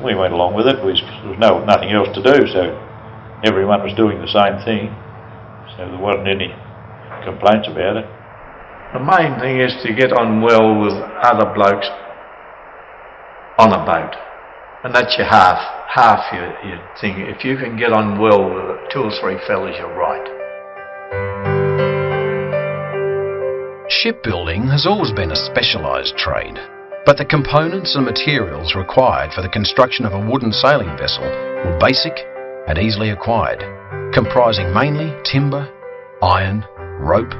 We went along with it, there was nothing else to do, so everyone was doing the same thing, so there wasn't any complaints about it. The main thing is to get on well with other blokes on a boat, and that's your half your thing. If you can get on well with 2 or 3 fellas, you're right. Shipbuilding has always been a specialised trade, but the components and materials required for the construction of a wooden sailing vessel were basic and easily acquired, comprising mainly timber, iron, rope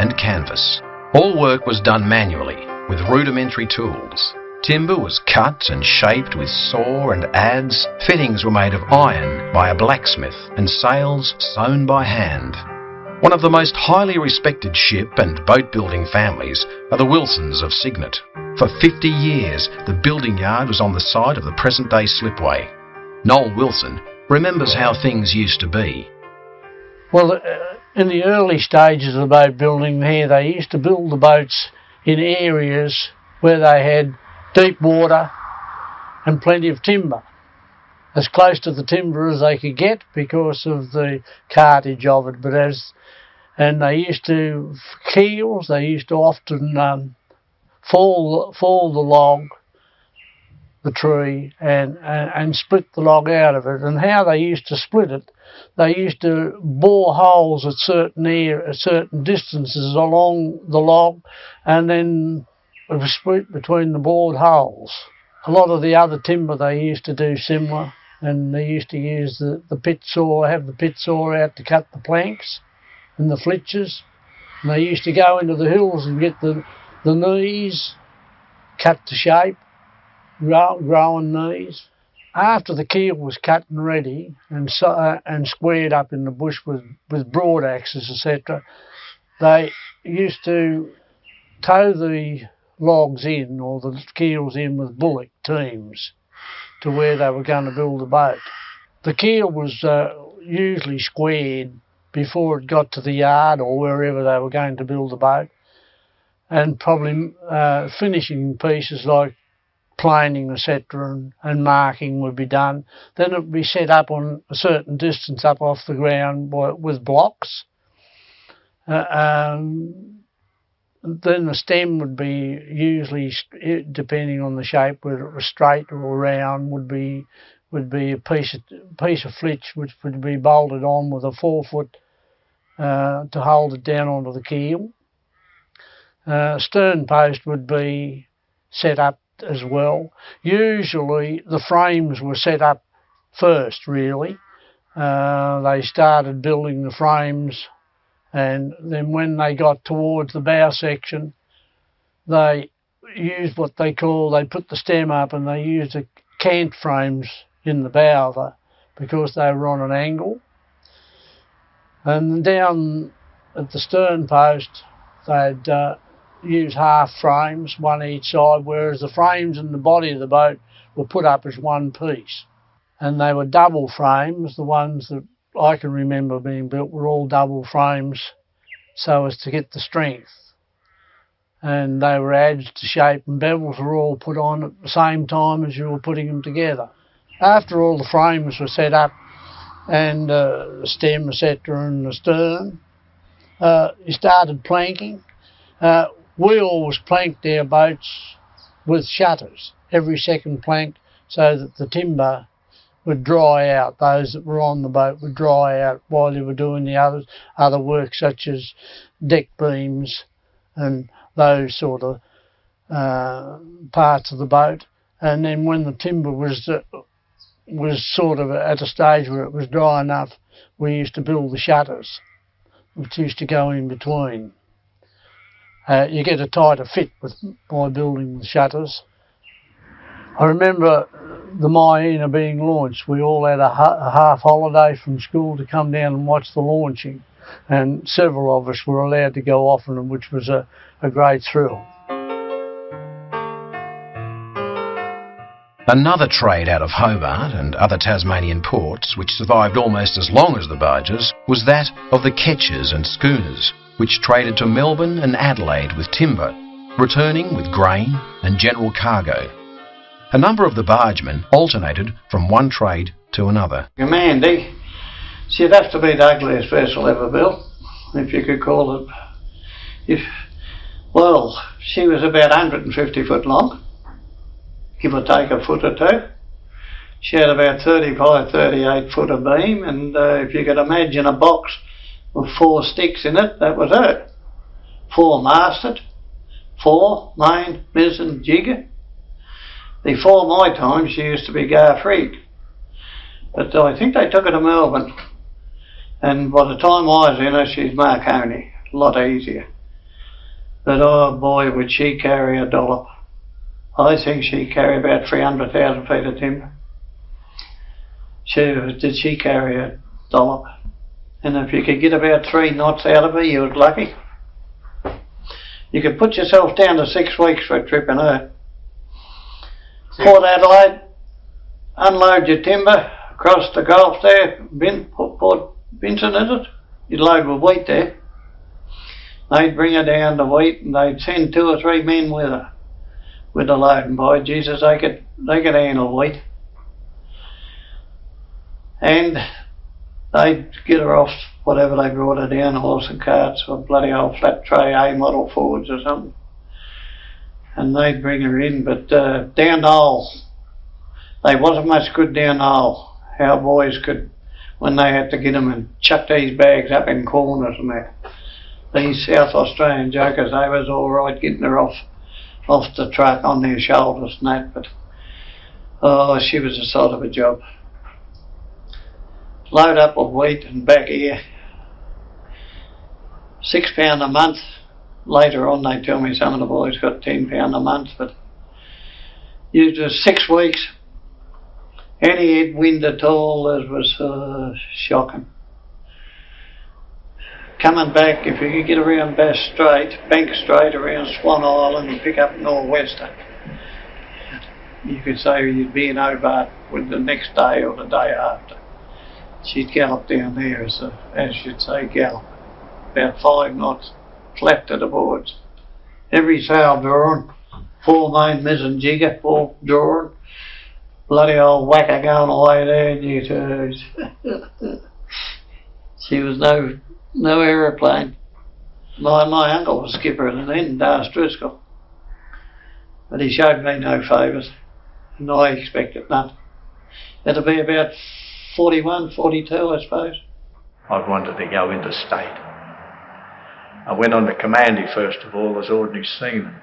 and canvas. All work was done manually with rudimentary tools. Timber was cut and shaped with saw and adze, fittings were made of iron by a blacksmith and sails sewn by hand. One of the most highly respected ship and boat building families are the Wilsons of Cygnet. For 50 years the building yard was on the site of the present day slipway. Noel Wilson remembers how things used to be. Well, in the early stages of boat building here, they used to build the boats in areas where they had deep water and plenty of timber, as close to the timber as they could get because of the cartage of it. And they used to keels. They used to often fall the log, the tree, and split the log out of it. And how they used to split it, they used to bore holes at certain distances along the log, and then it was split between the bored holes. A lot of the other timber they used to do similar, and they used to use the pit saw, have the pit saw out to cut the planks and the flitches. And they used to go into the hills and get the knees cut to shape, growing knees. After the keel was cut and ready and squared up in the bush with broad axes, etc., they used to tow the logs in, or the keels in, with bullock teams to where they were going to build the boat. The keel was usually squared before it got to the yard or wherever they were going to build the boat, and probably finishing pieces like planing, etc., and marking would be done. Then it would be set up on a certain distance up off the ground with blocks. Then the stem would be usually, depending on the shape, whether it was straight or round, would be a piece of flitch which would be bolted on with a 4-foot to hold it down onto the keel. Stern post would be set up as well. Usually the frames were set up first, really. They started building the frames, and then when they got towards the bow section, they used what they put the stem up, and they used the cant frames in the bow because they were on an angle. And down at the stern post, they'd use half frames, one each side, whereas the frames and the body of the boat were put up as one piece. And they were double frames. The ones that I can remember being built were all double frames so as to get the strength. And they were adged to shape, and bevels were all put on at the same time as you were putting them together. After all the frames were set up, and the stem, etc., and the stern, you started planking. We always planked our boats with shutters, every second plank, so that the timber would dry out. Those that were on the boat would dry out while you were doing the other work, such as deck beams and those sort of parts of the boat. And then when the timber was sort of at a stage where it was dry enough, we used to build the shutters, which used to go in between. You get a tighter fit by building the shutters. I remember the Myena being launched. We all had a half holiday from school to come down and watch the launching, and several of us were allowed to go off on them, which was a great thrill. Another trade out of Hobart and other Tasmanian ports, which survived almost as long as the barges, was that of the ketches and schooners, which traded to Melbourne and Adelaide with timber, returning with grain and general cargo. A number of the bargemen alternated from one trade to another. Mandy, she'd have to be the ugliest vessel ever built, if you could call it. Well, she was about 150 foot long, give or take a foot or two. She had about 35, 38 foot of beam, and if you could imagine a box with 4 sticks in it, that was her. 4 masted, fore, main, mizzen, jigger. Before my time she used to be Garth Rig, but I think they took her to Melbourne, and by the time I was in her she's Marconi, a lot easier. But oh boy, would she carry a dollop. I think she carried about 300,000 feet of timber. Did she carry a dollop? And if you could get about 3 knots out of her, you was lucky. You could put yourself down to 6 weeks for a trip in her. Port Adelaide, unload your timber across the Gulf there, Port Vincent is it? You'd load with wheat there. They'd bring her down to wheat and they'd send 2 or 3 men with her with the load, and by Jesus they could handle wheat. And they'd get her off whatever they brought her down, horse and carts or bloody old flat tray A model Fords or something. And they'd bring her in, but down the hole, they wasn't much good down the hole. Our boys could, when they had to get them and chuck these bags up in corners and that. These South Australian jokers, they was all right getting her off the truck on their shoulders and that, but oh, she was a sort of a job. Load up with wheat and back here, £6 a month. Later on they tell me some of the boys got £10 a month, but you just 6 weeks, any headwind at all, it was shocking. Coming back, if you could get around Bank Strait around Swan Island and pick up Northwester, you could say you'd be in Hobart with the next day or the day after. She'd gallop down there, as you'd say, gallop. About 5 knots, flat to the boards. Every sail drawing, fore, main, mizzen, jigger, all drawing. Bloody old whacker going away there, and you she was no aeroplane. My uncle was skipper at an end, Darcy Driscoll. But he showed me no favours, and I expected none. It'll be about 41, 42, I suppose. I wanted to go interstate. I went on to Commandy first of all as ordinary seaman.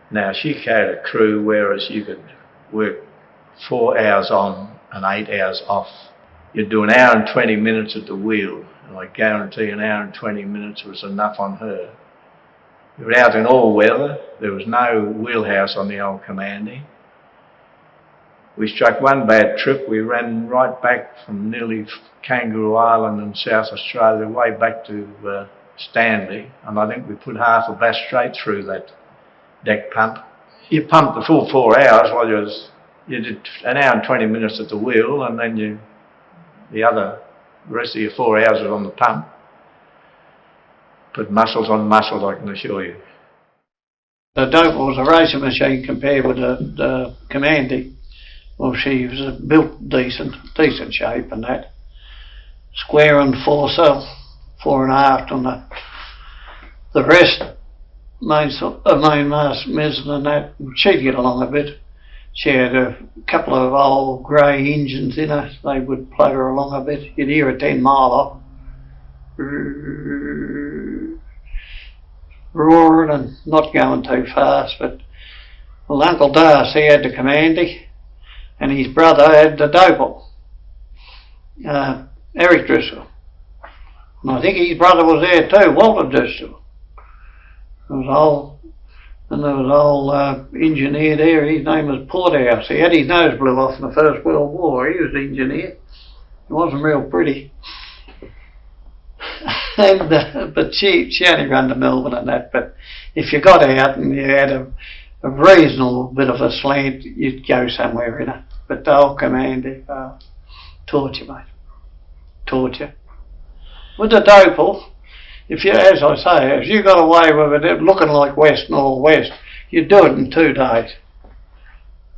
Now she carried a crew, whereas you could work 4 hours on and 8 hours off. You'd do an hour and 20 minutes at the wheel, and I guarantee an hour and 20 minutes was enough on her. We were out in all weather. There was no wheelhouse on the old Commandy. We struck one bad trip. We ran right back from nearly Kangaroo Island in South Australia way back to Stanley, and I think we put half a Bass Strait through that deck pump. You pumped the full 4 hours while you did an hour and 20 minutes at the wheel, and then the rest of your 4 hours was on the pump. Put muscles on muscles, I can assure you. The Dover was a racing machine compared with the Commandy. Well, she was built decent shape and that. Square and foresail, fore and aft on the rest, main mast, mizzen and that. She'd get along a bit. She had a couple of old grey engines in her. They would plug her along a bit. You'd hear a 10 mile off. Roaring and not going too fast, but well, Uncle Darcy had the Commandy and his brother had the Dover, Eric Driscoll. And I think his brother was there too, Walter Driscoll. There was an old engineer there, his name was Porthouse. He had his nose blew off in the First World War. He was the engineer. He wasn't real pretty. And, but she only ran to Melbourne and that, but if you got out and you had a reasonable bit of a slant, you'd go somewhere in it. But the old Commandy, torture, mate. Torture. With the Dopal, as I say, if you got away with it looking like west, northwest, you'd do it in 2 days.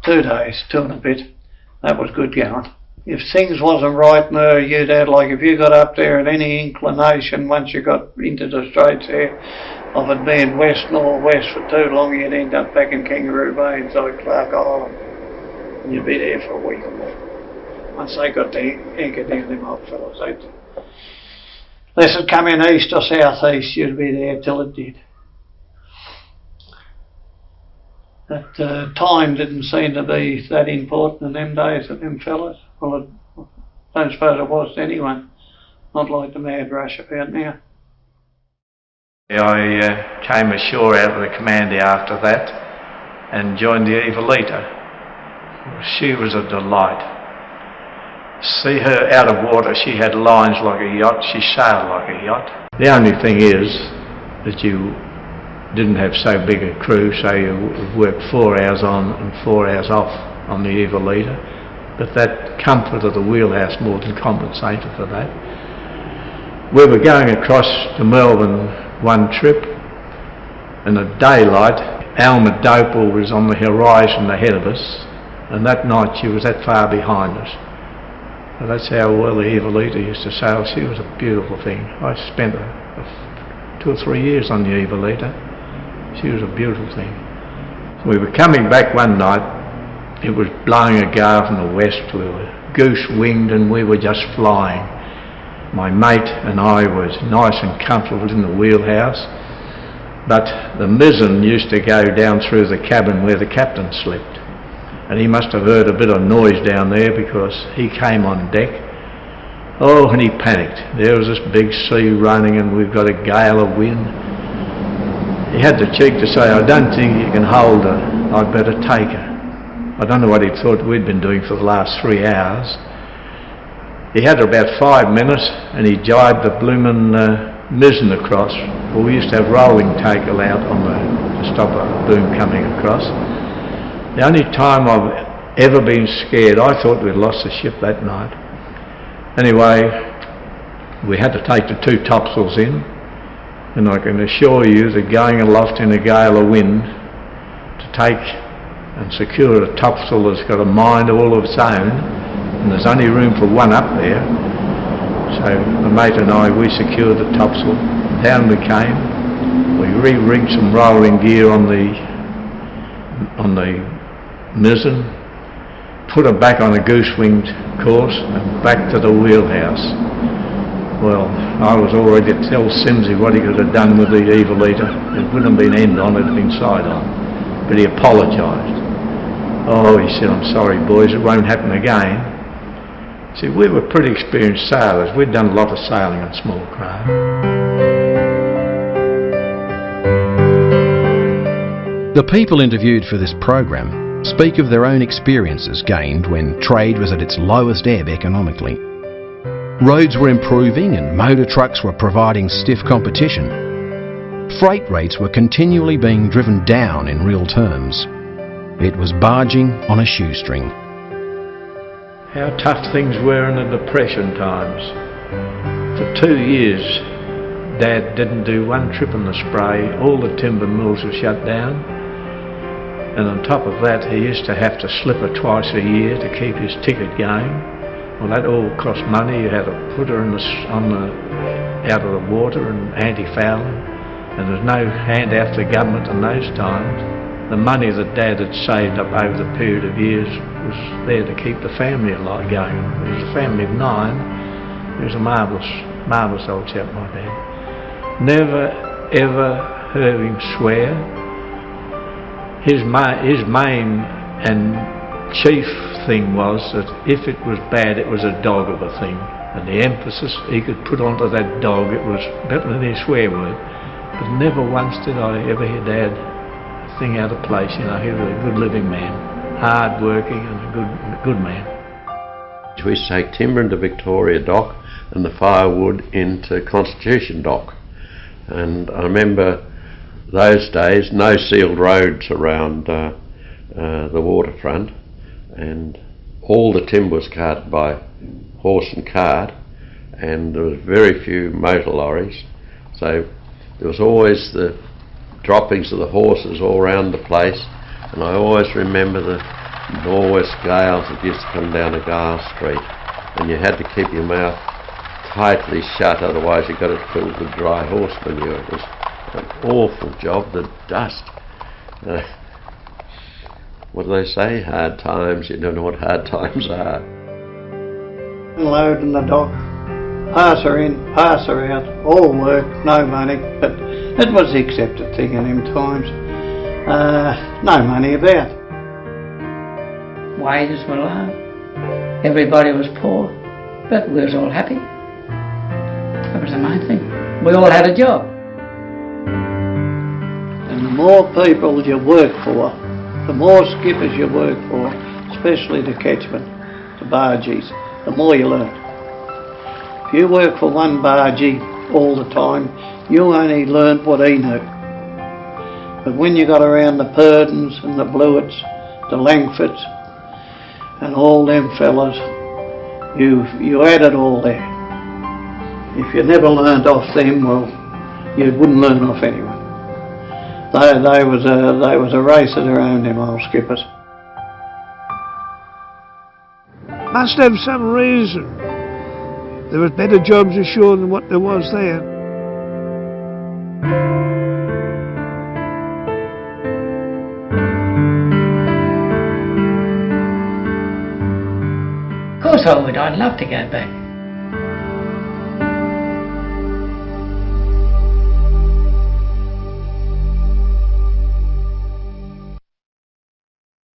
2 days, 2 and a bit. That was good going. If things wasn't right in her, you'd have, like if you got up there at any inclination, once you got into the straits there, of it being west, northwest for too long, you'd end up back in Kangaroo Bay inside Clark Island. And you'd be there for a week or more. Once they got the anchor down, them old fellas, unless it come in east or south east, you'd be there till it did. that time didn't seem to be that important in them days of them fellas. Well, I don't suppose it was anyway. Not like the mad rush about now. I came ashore out of the commandy after that and joined the Evelita. She was a delight. See her out of water, she had lines like a yacht, she sailed like a yacht. The only thing is that you didn't have so big a crew, so you worked 4 hours on and 4 hours off on the Evelita, but that comfort of the wheelhouse more than compensated for that. We were going across to Melbourne one trip, and at daylight Alma Dopal was on the horizon ahead of us, and that night she was that far behind us. And that's how well the Evelita used to sail. She was a beautiful thing. I spent 2 or 3 years on the Evelita. She was a beautiful thing. We were coming back one night. It was blowing a gale from the west. We were goose-winged and we were just flying. My mate and I was nice and comfortable in the wheelhouse, but the mizzen used to go down through the cabin where the captain slept. And he must have heard a bit of noise down there because he came on deck. Oh, and he panicked. There was this big sea running and we've got a gale of wind. He had the cheek to say, "I don't think you can hold her. I'd better take her." I don't know what he thought we'd been doing for the last 3 hours. He had her about 5 minutes and he jibed the bloomin' mizzen across. Well, we used to have rolling tackle out on to stop a boom coming across. The only time I've ever been scared, I thought we'd lost the ship that night. Anyway, we had to take the 2 topsails in, and I can assure you that going aloft in a gale of wind to take and secure a topsail that's got a mind all of its own, and there's only room for one up there. So the mate and I, we secured the topsail. Down we came. We re-rigged some rolling gear on the mizzen, put her back on a goose-winged course and back to the wheelhouse. Well, I was all ready to tell Simsy what he could have done with the Evelita. It wouldn't have been end on, it would have been side on. But he apologised. Oh, he said, "I'm sorry boys, it won't happen again." See, we were pretty experienced sailors. We'd done a lot of sailing on small craft. The people interviewed for this program speak of their own experiences gained when trade was at its lowest ebb economically. Roads were improving and motor trucks were providing stiff competition. Freight rates were continually being driven down in real terms. It was barging on a shoestring. How tough things were in the Depression times. For 2 years, Dad didn't do one trip in the Spray. All the timber mills were shut down. And on top of that, he used to have to slip her twice a year to keep his ticket going. Well, that all cost money. You had to put her out of the water and anti-fouling. And there was no handout to government in those times. The money that Dad had saved up over the period of years was there to keep the family alive going. It was a family of 9. He was a marvellous old chap, my Dad. Never ever heard him swear. His main and chief thing was that if it was bad, it was a dog of a thing. And the emphasis he could put onto that dog, it was better than his swear word. But never once did I ever hear Dad a thing out of place. You know, he was a good living man, hard working and a good man. We used to take timber into Victoria Dock and the firewood into Constitution Dock. And I remember those days, no sealed roads around the waterfront, and all the timber was carted by horse and cart, and there was very few motor lorries, so there was always the droppings of the horses all around the place. And I always remember the nor'west gales that used to come down a Gale Street, and you had to keep your mouth tightly shut, otherwise you got it filled with dry horse manure. It was an awful job, the dust. What do they say? Hard times. You don't know what hard times are. Load in the dock, pass her in, pass her out, all work, no money, but it was the accepted thing in them times. no money about. Wages were low. Everybody was poor, but we was all happy. That was the main thing. We all had a job. And the more people you work for, the more skippers you work for, especially the catchmen, the barges, the more you learn. If you work for one bargee all the time, you only learnt what he knew. But when you got around the Purdens and the Blewitts, the Langfords, and all them fellas, you had it all there. If you never learned off them, well, you wouldn't learn off anyone. They was a race of their own, them old skippers. Must have some reason. There was better jobs ashore than what there was there. Of course I would. I'd love to go back.